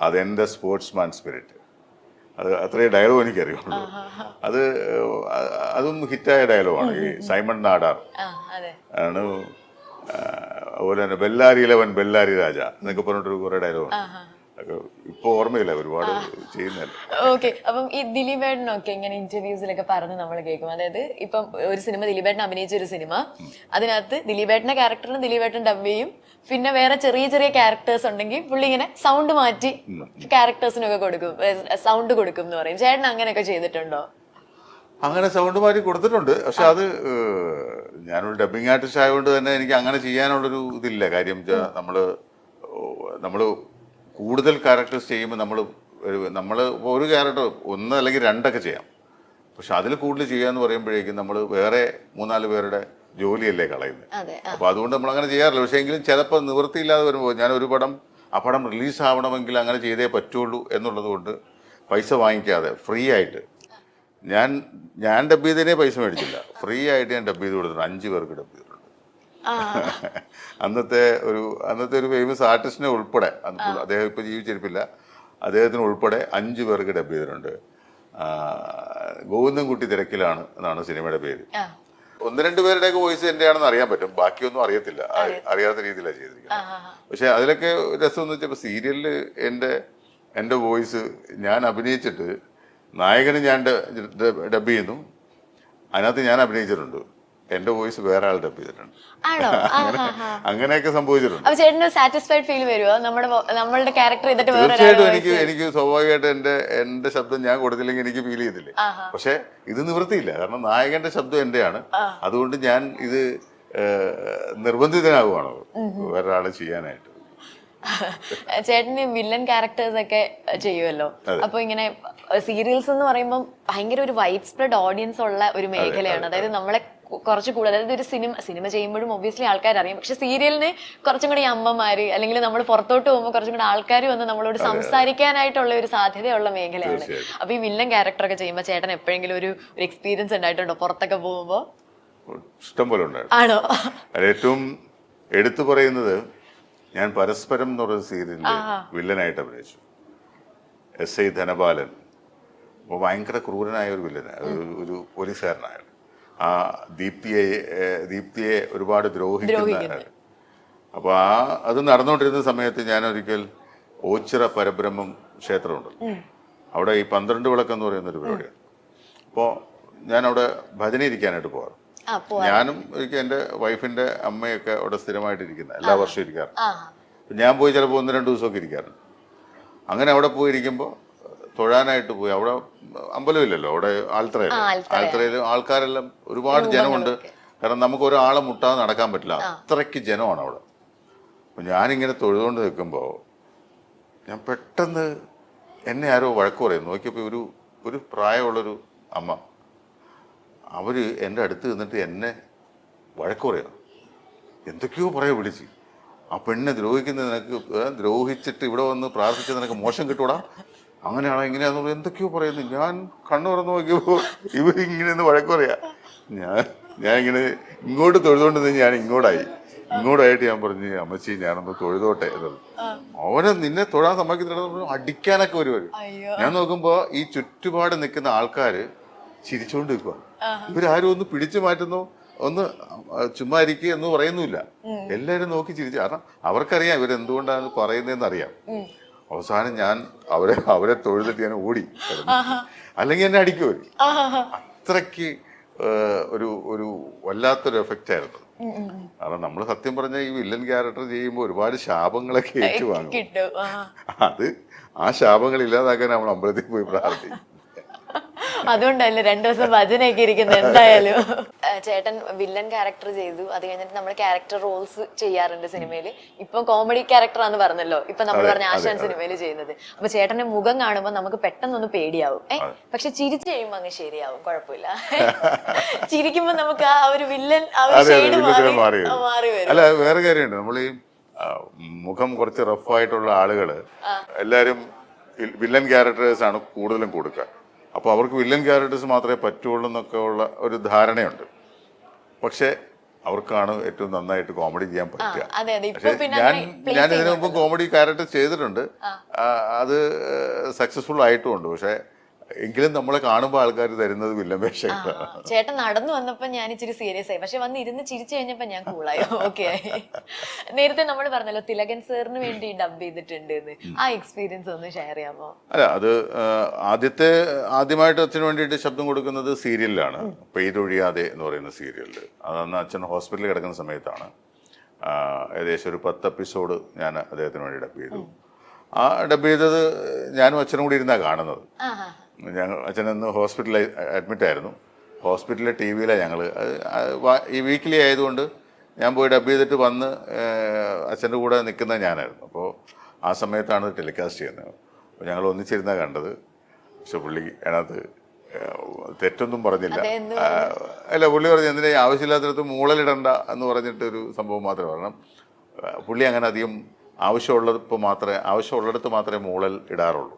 അതെന്റെ സ്പോർട്സ്മാൻ സ്പിരിറ്റ്. അത് അത്രയും ഡയലോഗ് എനിക്കറിയുള്ളൂ. അതും ഹിറ്റായ ഡയലോഗാണ്. ഈ സൈമൺ നാടാർ ആണ്. അതുപോലെ തന്നെ ബെല്ലാരിയിലവൻ ബെല്ലാരി രാജ എന്നൊക്കെ പറഞ്ഞിട്ടൊരു കുറെ ഡയലോഗ് ഇപ്പൊ ഓർമ്മയില്ല, ഒരുപാട് ചെയ്യുന്നല്ലേ. ഓക്കെ, അപ്പം ഈ ദിലീപേട്ടനൊക്കെ ഇങ്ങനെ ഇന്റർവ്യൂസിലൊക്കെ പറഞ്ഞ് നമ്മൾ കേൾക്കും. അതായത് ഇപ്പം ഒരു സിനിമ, ദിലീപേട്ടൻ അഭിനയിച്ച ഒരു സിനിമ, അതിനകത്ത് ദിലീപേട്ടന്റെ ക്യാരക്ടറിന് ദിലീപേട്ടൻ ഡബ് ചെയ്യും, പിന്നെ വേറെ ചെറിയ ചെറിയ ക്യാരക്ടേഴ്സ് ഉണ്ടെങ്കിൽ പുള്ളി ഇങ്ങനെ സൗണ്ട് മാറ്റി ക്യാരക്ടേഴ്സിനൊക്കെ കൊടുക്കും, സൗണ്ട് കൊടുക്കും എന്ന് പറയും. ചേട്ടൻ അങ്ങനെയൊക്കെ ചെയ്തിട്ടുണ്ടോ? അങ്ങനെ സൗണ്ട് മാറ്റി കൊടുത്തിട്ടുണ്ട്. പക്ഷെ അത് ഞാനൊരു ഡബിങ് ആർട്ടിസ്റ്റ് ആയതുകൊണ്ട് തന്നെ എനിക്ക് അങ്ങനെ ചെയ്യാനുള്ളൊരു ഇതില്ല. കാര്യം നമ്മള് കൂടുതൽ ക്യാരക്ടേഴ്സ് ചെയ്യുമ്പോൾ നമ്മൾ ഒരു ക്യാരക്ടർ ഒന്ന് അല്ലെങ്കിൽ രണ്ടൊക്കെ ചെയ്യാം. പക്ഷെ അതിൽ കൂടുതൽ ചെയ്യാന്ന് പറയുമ്പോഴേക്കും നമ്മൾ വേറെ 3-4 പേരുടെ ജോലിയല്ലേ കളയുന്നത്. അപ്പൊ അതുകൊണ്ട് നമ്മൾ അങ്ങനെ ചെയ്യാറില്ല. പക്ഷേ എങ്കിലും ചിലപ്പോൾ നിവൃത്തിയില്ലാതെ വരുമ്പോൾ ഞാൻ ഒരു പടം, ആ പടം റിലീസ് ആവണമെങ്കിൽ അങ്ങനെ ചെയ്തേ പറ്റുള്ളൂ എന്നുള്ളത് കൊണ്ട് പൈസ വാങ്ങിക്കാതെ ഫ്രീ ആയിട്ട് ഞാൻ ഡബ് ചെയ്തതിനെ പൈസ മേടിച്ചില്ല. ഫ്രീ ആയിട്ട് ഞാൻ ഡബ് ചെയ്ത് കൊടുത്തിട്ടുണ്ട്. 5 പേർക്ക് ഡബ് ചെയ്തിട്ടുണ്ട്. അന്നത്തെ ഒരു ഫേമസ് ആർട്ടിസ്റ്റിനെ ഉൾപ്പെടെ, അദ്ദേഹം ഇപ്പൊ ജീവിച്ചിരിപ്പില്ല, അദ്ദേഹത്തിന് ഉൾപ്പെടെ 5 പേർക്ക് ഡബ് ചെയ്തിട്ടുണ്ട്. ഗോവിന്ദൻകുട്ടി തിരക്കിലാണ് എന്നാണ് സിനിമയുടെ പേര്. 1-2 പേരുടെയൊക്കെ വോയിസ് എൻ്റെ ആണെന്ന് അറിയാൻ പറ്റും, ബാക്കിയൊന്നും അറിയത്തില്ല, അറിയാത്ത രീതിയിലാണ് ചെയ്തിരിക്കുന്നത്. പക്ഷെ അതിലൊക്കെ രസം എന്ന് വെച്ചാൽ സീരിയലില് എൻ്റെ വോയിസ് ഞാൻ അഭിനയിച്ചിട്ട് നായകന് ഞാൻ ഡബ് ചെയ്യുന്നു, അതിനകത്ത് ഞാൻ അഭിനയിച്ചിട്ടുണ്ട്, എന്റെ വോയിസ് വേറെ ആൾ ഡബ് ചെയ്തിട്ടുണ്ട്. അങ്ങനെയൊക്കെ സംഭവിച്ചിട്ടുണ്ട്. തീർച്ചയായിട്ടും എനിക്ക് സ്വാഭാവികമായിട്ട് എന്റെ ശബ്ദം ഞാൻ കൊടുത്തില്ലെങ്കിൽ എനിക്ക് ഫീൽ ചെയ്തില്ലേ. പക്ഷെ ഇത് നിവൃത്തിയില്ല, കാരണം നായകന്റെ ശബ്ദം എന്റെയാണ്. അതുകൊണ്ട് ഞാൻ ഇത് നിർബന്ധിതനാകുവാണ് വേറൊരാള് ചെയ്യാനായിട്ട്. ചേട്ടന് വില്ലൻ ക്യാരക്ടേഴ്സ് ഒക്കെ ചെയ്യുമല്ലോ. അപ്പൊ ഇങ്ങനെ സീരിയൽസ് എന്ന് പറയുമ്പോൾ ഭയങ്കര ഒരു വൈഡ് സ്പ്രെഡ് ഓഡിയൻസ് ഉള്ള ഒരു മേഖലയാണ്. അതായത് നമ്മളെ കുറച്ച് കൂടുതൽ, അതായത് ഒരു സിനിമ ചെയ്യുമ്പോഴും ഒബ്വിയസ്ലി ആൾക്കാർ അറിയാം. പക്ഷെ സീരിയലിന് കുറച്ചും കൂടി അമ്മമാര് അല്ലെങ്കിൽ നമ്മൾ പുറത്തോട്ട് പോകുമ്പോൾ കുറച്ചും കൂടി ആൾക്കാർ വന്ന് നമ്മളോട് സംസാരിക്കാനായിട്ടുള്ള ഒരു സാധ്യതയുള്ള മേഖലയാണ്. അപ്പൊ ഈ വില്ലൻ ക്യാരക്ടർ ഒക്കെ ചെയ്യുമ്പോൾ ചേട്ടൻ എപ്പോഴെങ്കിലും ഒരു എക്സ്പീരിയൻസ് ഉണ്ടായിട്ടുണ്ടോ പുറത്തൊക്കെ പോകുമ്പോ? ഇഷ്ടം പോലെ ഉണ്ടായിരുന്നു. ആണോ? ഏറ്റവും എടുത്തു പറയുന്നത്, ഞാൻ പരസ്പരം എന്ന് പറയുന്ന സീരിയലിൽ വില്ലനായിട്ട് അഭിനയിച്ചു. SI ധനപാലൻ. അപ്പോൾ ഭയങ്കര ക്രൂരനായ ഒരു വില്ലനായ ഒരു പോലീസുകാരനായ, ആ ദീപ്തിയെ ഒരുപാട് ദ്രോഹിക്കുന്ന. അപ്പോൾ അത് നടന്നുകൊണ്ടിരുന്ന സമയത്ത് ഞാൻ ഒരിക്കൽ ഓച്ചിറ പരബ്രഹ്മം ക്ഷേത്രമുണ്ട്, അവിടെ ഈ 12 വിളക്കെന്ന് പറയുന്ന ഒരു പരിപാടിയാണ്. അപ്പോൾ ഞാൻ അവിടെ ഭജന ഇരിക്കാനായിട്ട് പോകാറ്. ഞാനും എനിക്ക് എൻ്റെ വൈഫിന്റെ അമ്മയൊക്കെ അവിടെ സ്ഥിരമായിട്ട് ഇരിക്കുന്ന, എല്ലാ വർഷവും ഇരിക്കാറുണ്ട്. ഞാൻ പോയി ചിലപ്പോൾ 1-2 ദിവസമൊക്കെ ഇരിക്കാറുണ്ട്. അങ്ങനെ അവിടെ പോയി ഇരിക്കുമ്പോൾ തൊഴാനായിട്ട് പോയി. അവിടെ അമ്പലമില്ലല്ലോ, അവിടെ ആൽത്തറയിൽ ആൾക്കാരെല്ലാം ഒരുപാട് ജനമുണ്ട്. കാരണം നമുക്ക് ഒരാളെ മുട്ടാതെ നടക്കാൻ പറ്റില്ല, അത്രയ്ക്ക് ജനമാണ് അവിടെ. അപ്പം ഞാനിങ്ങനെ തൊഴുതുകൊണ്ട് നിൽക്കുമ്പോൾ ഞാൻ പെട്ടെന്ന് എന്നെ ആരോ വഴക്ക് പറയും. നോക്കിയപ്പോൾ ഒരു പ്രായമുള്ളൊരു അമ്മ, അവര് എൻ്റെ അടുത്ത് നിന്നിട്ട് എന്നെ വഴക്ക് പറയാം, എന്തൊക്കെയോ വിളിച്ച്. ആ പെണ്ണെ ദ്രോഹിക്കുന്നത് നിനക്ക്, ദ്രോഹിച്ചിട്ട് ഇവിടെ വന്ന് പ്രാർത്ഥിച്ചത് നിനക്ക് മോശം കിട്ടൂടാ, അങ്ങനെയാണോ ഇങ്ങനെയാണെന്നുള്ള എന്തൊക്കെയോ പറയുന്നു. ഞാൻ കണ്ണു തുറന്ന് നോക്കിയപ്പോൾ ഇവരിങ്ങനെ വഴക്ക് പറയാ. ഞാൻ ഇങ്ങനെ ഇങ്ങോട്ട് തൊഴുതുകൊണ്ട് ഞാൻ ഇങ്ങോട്ടായിട്ട് ഞാൻ പറഞ്ഞു, അമ്മച്ചി ഞാനൊന്ന് തൊഴുതോട്ടെ എന്നുള്ളത്. അവനെ നിന്നെ തൊഴാൻ സമ്മതിക്കുന്നില്ല, അടിക്കാനൊക്കെ വരും. ഞാൻ നോക്കുമ്പോ ഈ ചുറ്റുപാട് നിൽക്കുന്ന ആൾക്കാര് ചിരിച്ചുകൊണ്ട് നിൽക്കുക. ഇവരാരും ഒന്ന് പിടിച്ചു മാറ്റുന്നു, ഒന്ന് ചുമ്മാ ഇരിക്കുക എന്ന് പറയുന്നില്ല. എല്ലാവരും നോക്കി ചിരിച്ചു. കാരണം അവർക്കറിയാം ഇവരെന്തുകൊണ്ടാണ് പറയുന്നതെന്ന് അറിയാം. അവസാനം ഞാൻ അവരെ തൊഴുതിട്ട് ഞാൻ ഓടി, അല്ലെങ്കിൽ എന്നെ അടിക്കുമോ. അത്രയ്ക്ക് ഒരു വല്ലാത്തൊരു എഫക്റ്റ് ആയിരുന്നു. കാരണം നമ്മൾ സത്യം പറഞ്ഞ ഈ വില്ലൻ ക്യാരക്ടർ ചെയ്യുമ്പോൾ ഒരുപാട് ശാപങ്ങളൊക്കെ ഏറ്റുവാങ്ങും. ആ ശാപങ്ങൾ ഇല്ലാതാക്കാൻ നമ്മൾ അമ്പലത്തിൽ പോയി പ്രാർത്ഥിക്കും. അതുകൊണ്ടല്ലേ 2 ദിവസം ഭജനയൊക്കെ ഇരിക്കുന്നത്. എന്തായാലും ചേട്ടൻ വില്ലൻ ക്യാരക്ടർ ചെയ്തു, അത് കഴിഞ്ഞിട്ട് നമ്മൾ ക്യാരക്ടർ റോൾസ് ചെയ്യാറുണ്ട് സിനിമയില്. ഇപ്പൊ കോമഡി ക്യാരക്ടറാന്ന് പറഞ്ഞല്ലോ, ഇപ്പൊ നമ്മൾ പറഞ്ഞ ആശാൻ സിനിമയിൽ ചെയ്യുന്നത്. അപ്പൊ ചേട്ടന്റെ മുഖം കാണുമ്പോൾ നമുക്ക് പെട്ടെന്നൊന്ന് പേടിയാവും. പക്ഷെ ചിരിച്ചു കഴിയുമ്പോ അങ്ങ് ശരിയാവും, കുഴപ്പമില്ല. ചിരിക്കുമ്പോ നമുക്ക് ആ ഒരു വില്ലൻ മാറി വരും. അല്ല, വേറെ കാര്യമുണ്ട്. നമ്മൾ ഈ മുഖം കുറച്ച് റഫായിട്ടുള്ള ആളുകള് എല്ലാരും വില്ലൻ ക്യാരക്ടേഴ്സ് ആണ് കൂടുതലും കൊടുക്കുക. അപ്പോൾ അവർക്ക് വില്ലൻ ക്യാരക്ടേഴ്സ് മാത്രമേ പറ്റുള്ളൂ എന്നൊക്കെ ഉള്ള ഒരു ധാരണയുണ്ട്. പക്ഷേ അവർക്കാണ് ഏറ്റവും നന്നായിട്ട് കോമഡി ചെയ്യാൻ പറ്റുക. അതെ അതെ ഇപ്പൊ പക്ഷെ പിന്നെ ഞാൻ ഇതിനു മുമ്പ് കോമഡി ക്യാരക്ടർ ചെയ്തിട്ടുണ്ട്, അത് സക്സസ്ഫുൾ ആയിട്ടുമുണ്ട്. പക്ഷെ എങ്കിലും നമ്മളെ കാണുമ്പോൾ ആൾക്കാർ തരുന്നത് വില്ലൻ വേഷങ്ങളാണ്. ചേട്ടൻ നടന്നു വന്നപ്പോ ഞാൻ ഇച്ചിരി സീരിയസ് ആയി, പക്ഷെ വന്ന് ഇരുന്ന് ചിരിച്ചു കഴിഞ്ഞപ്പോ ഞാൻ കൂളായി, ഓക്കെ ആയി. നേരത്തെ നമ്മൾ പറഞ്ഞല്ലോ തിലകൻ സാറിന് വേണ്ടി ഡബ് ചെയ്തിട്ടുണ്ട് എന്ന്, ആ എക്സ്പീരിയൻസ് ഒന്ന് ഷെയർ ചെയ്യാമോ? അല്ല, അത് ആദ്യമായിട്ട് അച്ഛന് വേണ്ടിയിട്ട് ശബ്ദം കൊടുക്കുന്നത് സീരിയലിലാണ്, പെയ്തൊഴിയാതെ എന്ന് പറയുന്ന സീരിയലിൽ. അതന്ന് അച്ഛൻ ഹോസ്പിറ്റലിൽ കിടക്കുന്ന സമയത്താണ്. ഏകദേശം ഒരു 10 എപ്പിസോഡ് ഞാൻ അദ്ദേഹത്തിന് വേണ്ടി ഡബ് ചെയ്തു. ആ ഡബ് ചെയ്തത് ഞാനും അച്ഛനും കൂടി ഇരുന്നാണ് കാണുന്നത്. അച്ഛനന്ന് ഹോസ്പിറ്റലിൽ അഡ്മിറ്റ് ആയിരുന്നു. ഹോസ്പിറ്റലിലെ ടി വിയിലാണ് ഞങ്ങൾ, ഈ വീക്കിലി ആയതുകൊണ്ട് ഞാൻ പോയി ഡബ് ചെയ്തിട്ട് വന്ന് അച്ഛൻ്റെ കൂടെ നിൽക്കുന്നത് ഞാനായിരുന്നു. അപ്പോൾ ആ സമയത്താണ് ടെലികാസ്റ്റ് ചെയ്യുന്നത്. അപ്പോൾ ഞങ്ങൾ ഒന്നിച്ചിരുന്നാണ് കണ്ടത്. പക്ഷെ പുള്ളി അതിനകത്ത് തെറ്റൊന്നും പറഞ്ഞില്ല. അല്ല, പുള്ളി പറഞ്ഞു എന്തിനാ ആവശ്യമില്ലാത്തടത്ത് മൂളലിടണ്ട എന്ന് പറഞ്ഞിട്ടൊരു സംഭവം മാത്രമേ. കാരണം പുള്ളി അങ്ങനെ അധികം ആവശ്യമുള്ളിടത്ത് മാത്രമേ മൂളൽ ഇടാറുള്ളൂ,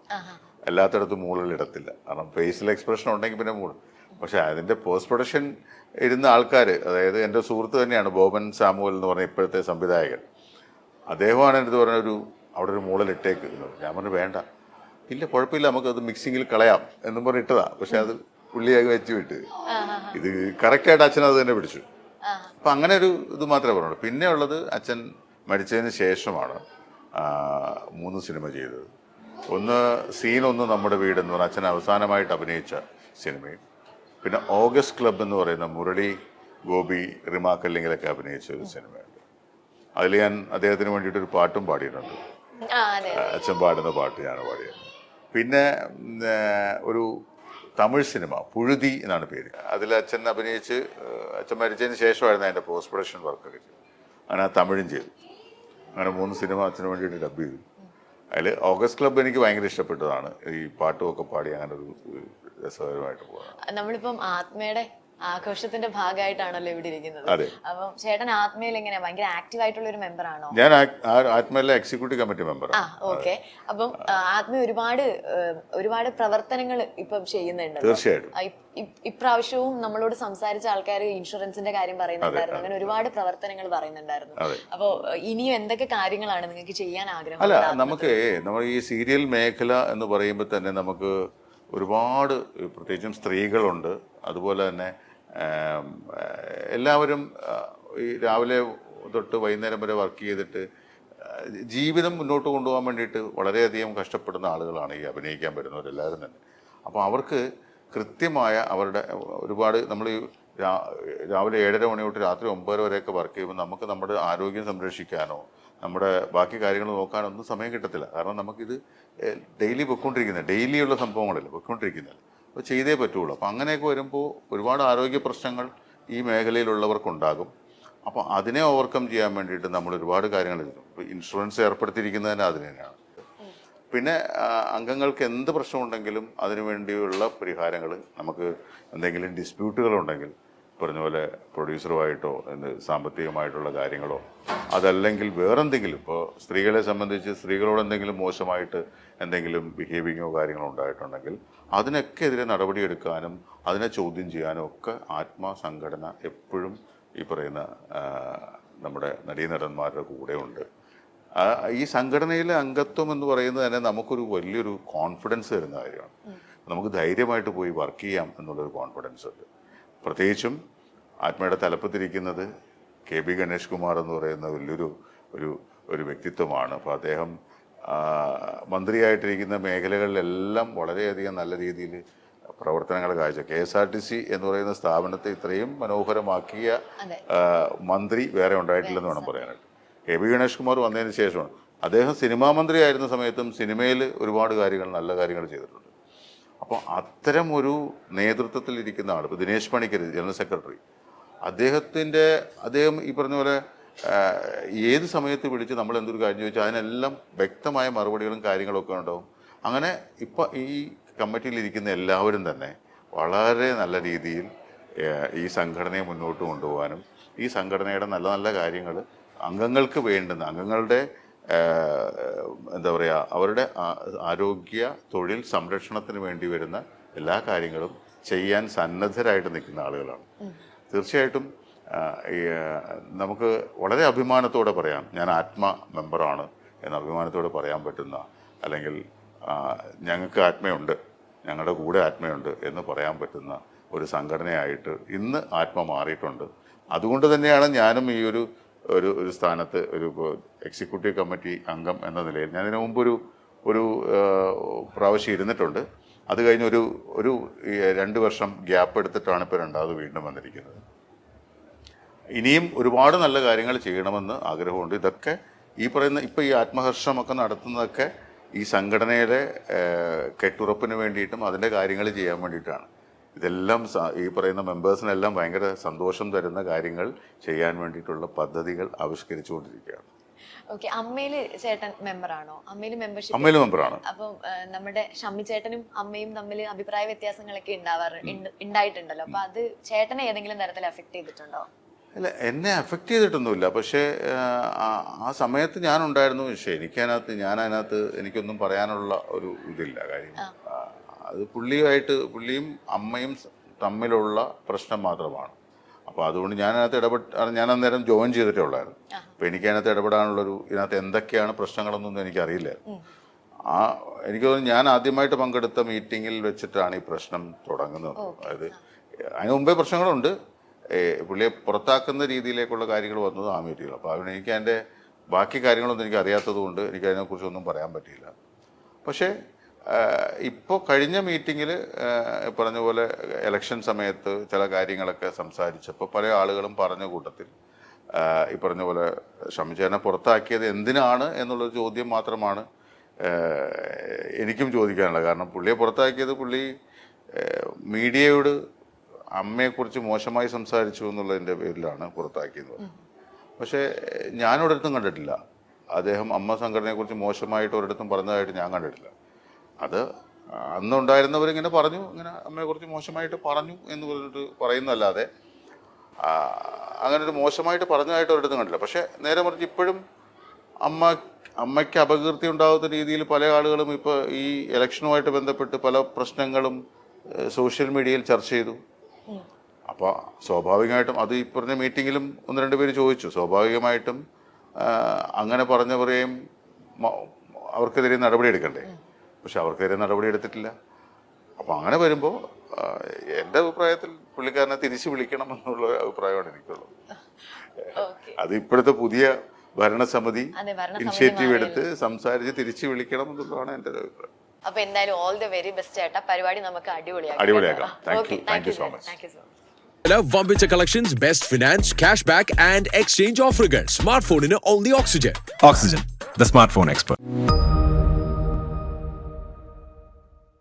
എല്ലാത്തിടത്തും മൂളൽ ഇടത്തില്ല. കാരണം ഫേസിൽ എക്സ്പ്രഷൻ ഉണ്ടെങ്കിൽ പിന്നെ മൂളും. പക്ഷെ അതിൻ്റെ പോസ്റ്റ് പ്രൊഡക്ഷൻ ഇരുന്ന ആൾക്കാർ, അതായത് എൻ്റെ സുഹൃത്ത് തന്നെയാണ് ബോബൻ സാമുവൽ എന്ന് പറഞ്ഞ ഇപ്പോഴത്തെ സംവിധായകൻ, അദ്ദേഹമാണ് എൻ്റെ അടുത്ത് പറഞ്ഞൊരു അവിടെ ഒരു മൂളൽ ഇട്ടേക്ക്. ഞാൻ പറഞ്ഞു വേണ്ട, ഇല്ല കുഴപ്പമില്ല, നമുക്കത് മിക്സിങ്ങിൽ കളയാം എന്നും പറഞ്ഞ് ഇട്ടതാണ്. പക്ഷെ അത് പുള്ളിയാകെ വെച്ച് വിട്ട് ഇത് കറക്റ്റായിട്ട് അച്ഛൻ അത് തന്നെ പിടിച്ചു. അപ്പം അങ്ങനെ ഒരു ഇത് മാത്രമേ പറഞ്ഞുള്ളൂ. പിന്നെ ഉള്ളത് അച്ഛൻ മരിച്ചതിന് ശേഷമാണ് 3 സിനിമ ചെയ്തത്. ഒന്ന് സീനൊന്ന് നമ്മുടെ വീട് എന്ന് പറഞ്ഞാൽ അച്ഛൻ അവസാനമായിട്ട് അഭിനയിച്ച സിനിമയും, പിന്നെ ഓഗസ്റ്റ് ക്ലബ് എന്ന് പറയുന്ന മുരളി ഗോപി റിമ കല്ലിങ്ങിലൊക്കെ അഭിനയിച്ച ഒരു സിനിമയുണ്ട്. അതിൽ ഞാൻ അദ്ദേഹത്തിന് വേണ്ടിയിട്ടൊരു പാട്ടും പാടിയിട്ടുണ്ട്. അച്ഛൻ പാടുന്ന പാട്ട് ഞാൻ പാടിയത്. പിന്നെ ഒരു തമിഴ് സിനിമ പുഴുതി എന്നാണ് പേര്. അതിൽ അച്ഛൻ അഭിനയിച്ച്, അച്ഛൻ മരിച്ചതിന് ശേഷമായിരുന്നു അതിൻ്റെ പോസ്റ്റ് പ്രൊഡക്ഷൻ വർക്കൊക്കെ ചെയ്തു. അങ്ങനെ തമിഴും ചെയ്തു. അങ്ങനെ 3 സിനിമ അച്ഛന് വേണ്ടിയിട്ട് ഡബ് ചെയ്തു. അതിൽ ഓഗസ്റ്റ് ക്ലബ്ബ് എനിക്ക് ഭയങ്കര ഇഷ്ടപ്പെട്ടതാണ്. ഈ പാട്ടുമൊക്കെ പാടി അങ്ങനെ ഒരു രസകരമായിട്ട് പോകുന്നത്. നമ്മളിപ്പം ആത്മയുടെ ആഘോഷത്തിന്റെ ഭാഗമായിട്ടാണല്ലോ ഇവിടെ ഇരിക്കുന്നത്. അപ്പം ചേട്ടൻ ആത്മയിൽ എങ്ങനെയാ, ഭയങ്കര ആക്റ്റീവ് ആയിട്ടുള്ള ഒരു മെമ്പർ ആണോ? ഞാൻ ആത്മയിലെ എക്സിക്യൂട്ടീവ് കമ്മിറ്റി മെമ്പർ. ഓക്കെ. അപ്പം ആത്മ ഒരുപാട് പ്രവർത്തനങ്ങൾ ഇപ്പം ചെയ്യുന്നുണ്ട്. തീർച്ചയായിട്ടും ഇപ്രാവശ്യവും നമ്മളോട് സംസാരിച്ച ആൾക്കാർ ഇൻഷുറൻസിന്റെ കാര്യം പറയുന്നുണ്ടായിരുന്നു, അങ്ങനെ ഒരുപാട് പ്രവർത്തനങ്ങൾ പറയുന്നുണ്ടായിരുന്നു. അപ്പോ ഇനിയും എന്തൊക്കെ കാര്യങ്ങളാണ് നിങ്ങൾക്ക് ചെയ്യാൻ ആഗ്രഹം? അല്ല, നമ്മൾ ഈ സീരിയൽ മേഖല എന്ന് പറയുമ്പോൾ തന്നെ നമുക്ക് ഒരുപാട്, പ്രത്യേകിച്ചും സ്ത്രീകളുണ്ട്, അതുപോലെ തന്നെ എല്ലാവരും ഈ രാവിലെ തൊട്ട് വൈകുന്നേരം വരെ വർക്ക് ചെയ്തിട്ട് ജീവിതം മുന്നോട്ട് കൊണ്ടുപോകാൻ വേണ്ടിയിട്ട് വളരെയധികം കഷ്ടപ്പെടുന്ന ആളുകളാണ് ഈ അഭിനയിക്കാൻ വരുന്നവരെല്ലാവരും തന്നെ. അപ്പോൾ അവർക്ക് കൃത്യമായ അവരുടെ ഒരുപാട്, നമ്മൾ ഈ രാവിലെ 7:30 മണി തൊട്ട് രാത്രി 9 വരെയൊക്കെ വർക്ക് ചെയ്യുമ്പോൾ നമുക്ക് നമ്മുടെ ആരോഗ്യം സംരക്ഷിക്കാനോ നമ്മുടെ ബാക്കി കാര്യങ്ങൾ നോക്കാനോ ഒന്നും സമയം കിട്ടത്തില്ല. കാരണം നമുക്കിത് ഡെയിലി ഡെയിലിയുള്ള സംഭവങ്ങളില്ല പൊയ്ക്കൊണ്ടിരിക്കുന്നില്ല. അപ്പോൾ ചെയ്തേ പറ്റുള്ളൂ. അപ്പോൾ അങ്ങനെയൊക്കെ വരുമ്പോൾ ഒരുപാട് ആരോഗ്യ പ്രശ്നങ്ങൾ ഈ മേഖലയിലുള്ളവർക്കുണ്ടാകും. അപ്പോൾ അതിനെ ഓവർകം ചെയ്യാൻ വേണ്ടിയിട്ട് നമ്മൾ ഒരുപാട് കാര്യങ്ങൾ ചെയ്തു. ഇപ്പോൾ ഇൻഷുറൻസ് ഏർപ്പെടുത്തിയിരിക്കുന്നതിന് അതിന് തന്നെയാണ്. പിന്നെ അംഗങ്ങൾക്ക് എന്ത് പ്രശ്നമുണ്ടെങ്കിലും അതിനു വേണ്ടിയുള്ള പരിഹാരങ്ങൾ, നമുക്ക് എന്തെങ്കിലും ഡിസ്പ്യൂട്ടുകളുണ്ടെങ്കിൽ പറഞ്ഞ പോലെ പ്രൊഡ്യൂസറുമായിട്ടോ സാമ്പത്തികമായിട്ടുള്ള കാര്യങ്ങളോ അതല്ലെങ്കിൽ വേറെന്തെങ്കിലും, ഇപ്പോൾ സ്ത്രീകളെ സംബന്ധിച്ച് സ്ത്രീകളോട് എന്തെങ്കിലും മോശമായിട്ട് എന്തെങ്കിലും ബിഹേവിങ്ങോ കാര്യങ്ങളോ ഉണ്ടായിട്ടുണ്ടെങ്കിൽ അതിനൊക്കെ എതിരെ നടപടിയെടുക്കാനും അതിനെ ചോദ്യം ചെയ്യാനും ഒക്കെ സംഘടന എപ്പോഴും ഈ പറയുന്ന നമ്മുടെ നടീനടന്മാരുടെ കൂടെയുണ്ട്. ഈ സംഘടനയിലെ അംഗത്വം എന്ന് പറയുന്നത് തന്നെ നമുക്കൊരു വലിയൊരു കോൺഫിഡൻസ് തരുന്ന കാര്യമാണ്. നമുക്ക് ധൈര്യമായിട്ട് പോയി വർക്ക് ചെയ്യാം എന്നുള്ളൊരു കോൺഫിഡൻസ് ഉണ്ട്. പ്രത്യേകിച്ചും ആത്മയുടെ തലപ്പത്തിരിക്കുന്നത് KB ഗണേഷ് കുമാർ എന്ന് പറയുന്ന വലിയൊരു ഒരു വ്യക്തിത്വമാണ്. അപ്പോൾ അദ്ദേഹം മന്ത്രിയായിട്ടിരിക്കുന്ന മേഖലകളിലെല്ലാം വളരെയധികം നല്ല രീതിയിൽ പ്രവർത്തനങ്ങൾ കാഴ്ച. KSRTC എന്ന് പറയുന്ന സ്ഥാപനത്തെ ഇത്രയും മനോഹരമാക്കിയ മന്ത്രി വേറെ ഉണ്ടായിട്ടില്ലെന്ന് വേണം പറയാനായിട്ട്. KB ഗണേഷ് കുമാർ വന്നതിന് ശേഷമാണ്. അദ്ദേഹം സിനിമാ മന്ത്രി ആയിരുന്ന സമയത്തും സിനിമയിൽ ഒരുപാട് നല്ല കാര്യങ്ങൾ ചെയ്തിട്ടുണ്ട്. അപ്പോൾ അത്തരം ഒരു നേതൃത്വത്തിലിരിക്കുന്ന ആൾ, ഇപ്പോൾ ദിനേശ് പണിക്കർ ജനറൽ സെക്രട്ടറി, അദ്ദേഹം ഈ പറഞ്ഞ പോലെ ഏത് സമയത്ത് വിളിച്ച് നമ്മൾ എന്തൊരു കാര്യം ചോദിച്ചാൽ അതിനെല്ലാം വ്യക്തമായ മറുപടികളും കാര്യങ്ങളൊക്കെ ഉണ്ടാവും. അങ്ങനെ ഇപ്പോൾ ഈ കമ്മിറ്റിയിലിരിക്കുന്ന എല്ലാവരും തന്നെ വളരെ നല്ല രീതിയിൽ ഈ സംഘടനയെ മുന്നോട്ട് കൊണ്ടുപോകാനും ഈ സംഘടനയുടെ നല്ല കാര്യങ്ങൾ അംഗങ്ങൾക്ക് വേണ്ടുന്ന, അംഗങ്ങളുടെ എന്താ പറയുക, അവരുടെ ആരോഗ്യ തൊഴിൽ സംരക്ഷണത്തിന് വേണ്ടി വരുന്ന എല്ലാ കാര്യങ്ങളും ചെയ്യാൻ സന്നദ്ധരായിട്ട് നിൽക്കുന്ന ആളുകളാണ്. തീർച്ചയായിട്ടും നമുക്ക് വളരെ അഭിമാനത്തോടെ പറയാം, ഞാൻ ആത്മ മെമ്പറാണ് എന്ന് അഭിമാനത്തോടെ പറയാൻ പറ്റുന്ന, അല്ലെങ്കിൽ ഞങ്ങൾക്ക് ആത്മയുണ്ട്, ഞങ്ങളുടെ കൂടെ ആത്മയുണ്ട് എന്ന് പറയാൻ പറ്റുന്ന ഒരു സംഘടനയായിട്ട് ഇന്ന് ആത്മ മാറിയിട്ടുണ്ട്. അതുകൊണ്ട് തന്നെയാണ് ഞാനും ഈ ഒരു സ്ഥാനത്ത് ഒരു എക്സിക്യൂട്ടീവ് കമ്മിറ്റി അംഗം എന്ന നിലയിൽ, ഞാൻ ഇതിനു മുമ്പ് ഒരു പ്രാവശ്യം ഇരുന്നിട്ടുണ്ട്. അത് കഴിഞ്ഞ് ഒരു 2 വർഷം ഗ്യാപ്പ് എടുത്തിട്ടാണ് ഇപ്പോൾ രണ്ടാമത് വീണ്ടും വന്നിരിക്കുന്നത്. ഇനിയും ഒരുപാട് നല്ല കാര്യങ്ങൾ ചെയ്യണമെന്ന് ആഗ്രഹമുണ്ട്. ഇതൊക്കെ ഈ പറയുന്ന ഇപ്പോൾ ഈ ആത്മഹർഷമൊക്കെ നടത്തുന്നതൊക്കെ ഈ സംഘടനയുടെ കെട്ടുറപ്പിന് വേണ്ടിയിട്ടും അതിൻ്റെ കാര്യങ്ങൾ ചെയ്യാൻ വേണ്ടിയിട്ടാണ്. ഇതെല്ലാം ഈ പറയുന്ന മെമ്പേഴ്സിനെല്ലാം ഭയങ്കര സന്തോഷം തരുന്ന കാര്യങ്ങൾ ചെയ്യാൻ വേണ്ടിയിട്ടുള്ള പദ്ധതികൾ ആവിഷ്കരിച്ചുകൊണ്ടിരിക്കുകയാണ്. ഓക്കെ, അമ്മയില് ചേട്ടൻ മെമ്പറാണോ? അമ്മയില് മെമ്പറാണ്. അപ്പം നമ്മുടെ ഷമ്മി ചേട്ടനും അമ്മയും തമ്മിൽ അഭിപ്രായ വ്യത്യാസങ്ങളൊക്കെ ഉണ്ടായിട്ടുണ്ടല്ലോ. അപ്പൊ അത് ചേട്ടനെ ഏതെങ്കിലും തരത്തിൽ അഫക്ട് ചെയ്തിട്ടുണ്ടോ? അല്ല, എന്നെ അഫക്റ്റ് ചെയ്തിട്ടൊന്നുമില്ല. പക്ഷേ ആ സമയത്ത് ഞാനുണ്ടായിരുന്നു. പക്ഷേ ഞാനതിനകത്ത് എനിക്കൊന്നും പറയാനുള്ള ഒരു ഇതില്ല. കാര്യം അത് പുള്ളിയും അമ്മയും തമ്മിലുള്ള പ്രശ്നം മാത്രമാണ്. അപ്പോൾ അതുകൊണ്ട് ഞാൻ അന്നേരം ജോയിൻ ചെയ്തിട്ടേ ഉള്ളായിരുന്നു. അപ്പോൾ എനിക്കതിനകത്ത് ഇതിനകത്ത് എന്തൊക്കെയാണ് പ്രശ്നങ്ങളെന്നൊന്നും എനിക്കറിയില്ലായിരുന്നു. എനിക്ക് തോന്നുന്നു ഞാൻ ആദ്യമായിട്ട് പങ്കെടുത്ത മീറ്റിങ്ങിൽ വെച്ചിട്ടാണ് ഈ പ്രശ്നം തുടങ്ങുന്നത്. അതായത് അതിന് മുമ്പേ പ്രശ്നങ്ങളുണ്ട്. പുള്ളിയെ പുറത്താക്കുന്ന രീതിയിലേക്കുള്ള കാര്യങ്ങൾ വന്നത് ആ മീറ്റിങ്ങിൽ. അപ്പോൾ അതുകൊണ്ട് എനിക്ക് അതിൻ്റെ ബാക്കി കാര്യങ്ങളൊന്നും എനിക്ക് അറിയാത്തത് കൊണ്ട് എനിക്ക് അതിനെക്കുറിച്ചൊന്നും പറയാൻ പറ്റിയില്ല. പക്ഷേ ഇപ്പോൾ കഴിഞ്ഞ മീറ്റിങ്ങിൽ പറഞ്ഞ പോലെ ഇലക്ഷൻ സമയത്ത് ചില കാര്യങ്ങളൊക്കെ സംസാരിച്ചപ്പോൾ പല ആളുകളും പറഞ്ഞ കൂട്ടത്തിൽ ഈ പറഞ്ഞ പോലെ ഷംജാനെ പുറത്താക്കിയത് എന്തിനാണ് എന്നുള്ളൊരു ചോദ്യം മാത്രമാണ് എനിക്കും ചോദിക്കാനുള്ളത്. കാരണം പുള്ളിയെ പുറത്താക്കിയത് പുള്ളി മീഡിയയോട് അമ്മയെക്കുറിച്ച് മോശമായി സംസാരിച്ചു എന്നുള്ളതിൻ്റെ പേരിലാണ് പുറത്താക്കിയത്. പക്ഷേ ഞാനൊരിടത്തും കണ്ടിട്ടില്ല അദ്ദേഹം അമ്മ സംഘടനയെക്കുറിച്ച് മോശമായിട്ട് ഒരിടത്തും പറഞ്ഞതായിട്ട് ഞാൻ കണ്ടിട്ടില്ല. അത് അന്നുണ്ടായിരുന്നവരിങ്ങനെ പറഞ്ഞു, ഇങ്ങനെ അമ്മയെക്കുറിച്ച് മോശമായിട്ട് പറഞ്ഞു എന്ന് പറഞ്ഞിട്ട് പറയുന്നതല്ലാതെ അങ്ങനെ ഒരു മോശമായിട്ട് പറഞ്ഞതായിട്ട് ഒരിടത്തും കണ്ടില്ല. പക്ഷേ നേരെ മറിച്ച് ഇപ്പോഴും അമ്മയ്ക്ക് അപകീർത്തി ഉണ്ടാകുന്ന രീതിയിൽ പല ആളുകളും ഇപ്പോൾ ഈ ഇലക്ഷനുമായിട്ട് ബന്ധപ്പെട്ട് പല പ്രശ്നങ്ങളും സോഷ്യൽ മീഡിയയിൽ ചർച്ച ചെയ്തു. അപ്പോൾ സ്വാഭാവികമായിട്ടും അത് ഈ പറഞ്ഞ മീറ്റിങ്ങിലും 1-2 പേര് ചോദിച്ചു. സ്വാഭാവികമായിട്ടും അങ്ങനെ പറഞ്ഞവരെയും അവർക്കെതിരെ നടപടിയെടുക്കണ്ടേ? പക്ഷെ അവർക്കെതിരെ നടപടി എടുത്തിട്ടില്ല. അപ്പോൾ അങ്ങനെ വരുമ്പോൾ എൻ്റെ അഭിപ്രായത്തിൽ പുള്ളിക്കാരനെ തിരിച്ചു വിളിക്കണം എന്നുള്ള അഭിപ്രായമാണ് എനിക്കുള്ളത്. അത് ഇപ്പോഴത്തെ പുതിയ ഭരണസമിതി ഇനിഷ്യേറ്റീവ് എടുത്ത് സംസാരിച്ച് തിരിച്ചു വിളിക്കണം എന്നുള്ളതാണ് എൻ്റെ അഭിപ്രായം. അപ്പൊ എന്തായാലും ഓൾ ദി വെരി ബെസ്റ്റ് ചേട്ടാ. പരിപാടി നമുക്ക് അടിപൊളിയാക്കാം. Thank you so much. വമ്പിച്ച collections, best finance, cash back and exchange ഓഫറുകൾ. സ്മാർട്ട് ഫോണിന് only Oxygen. Oxygen, the smartphone expert.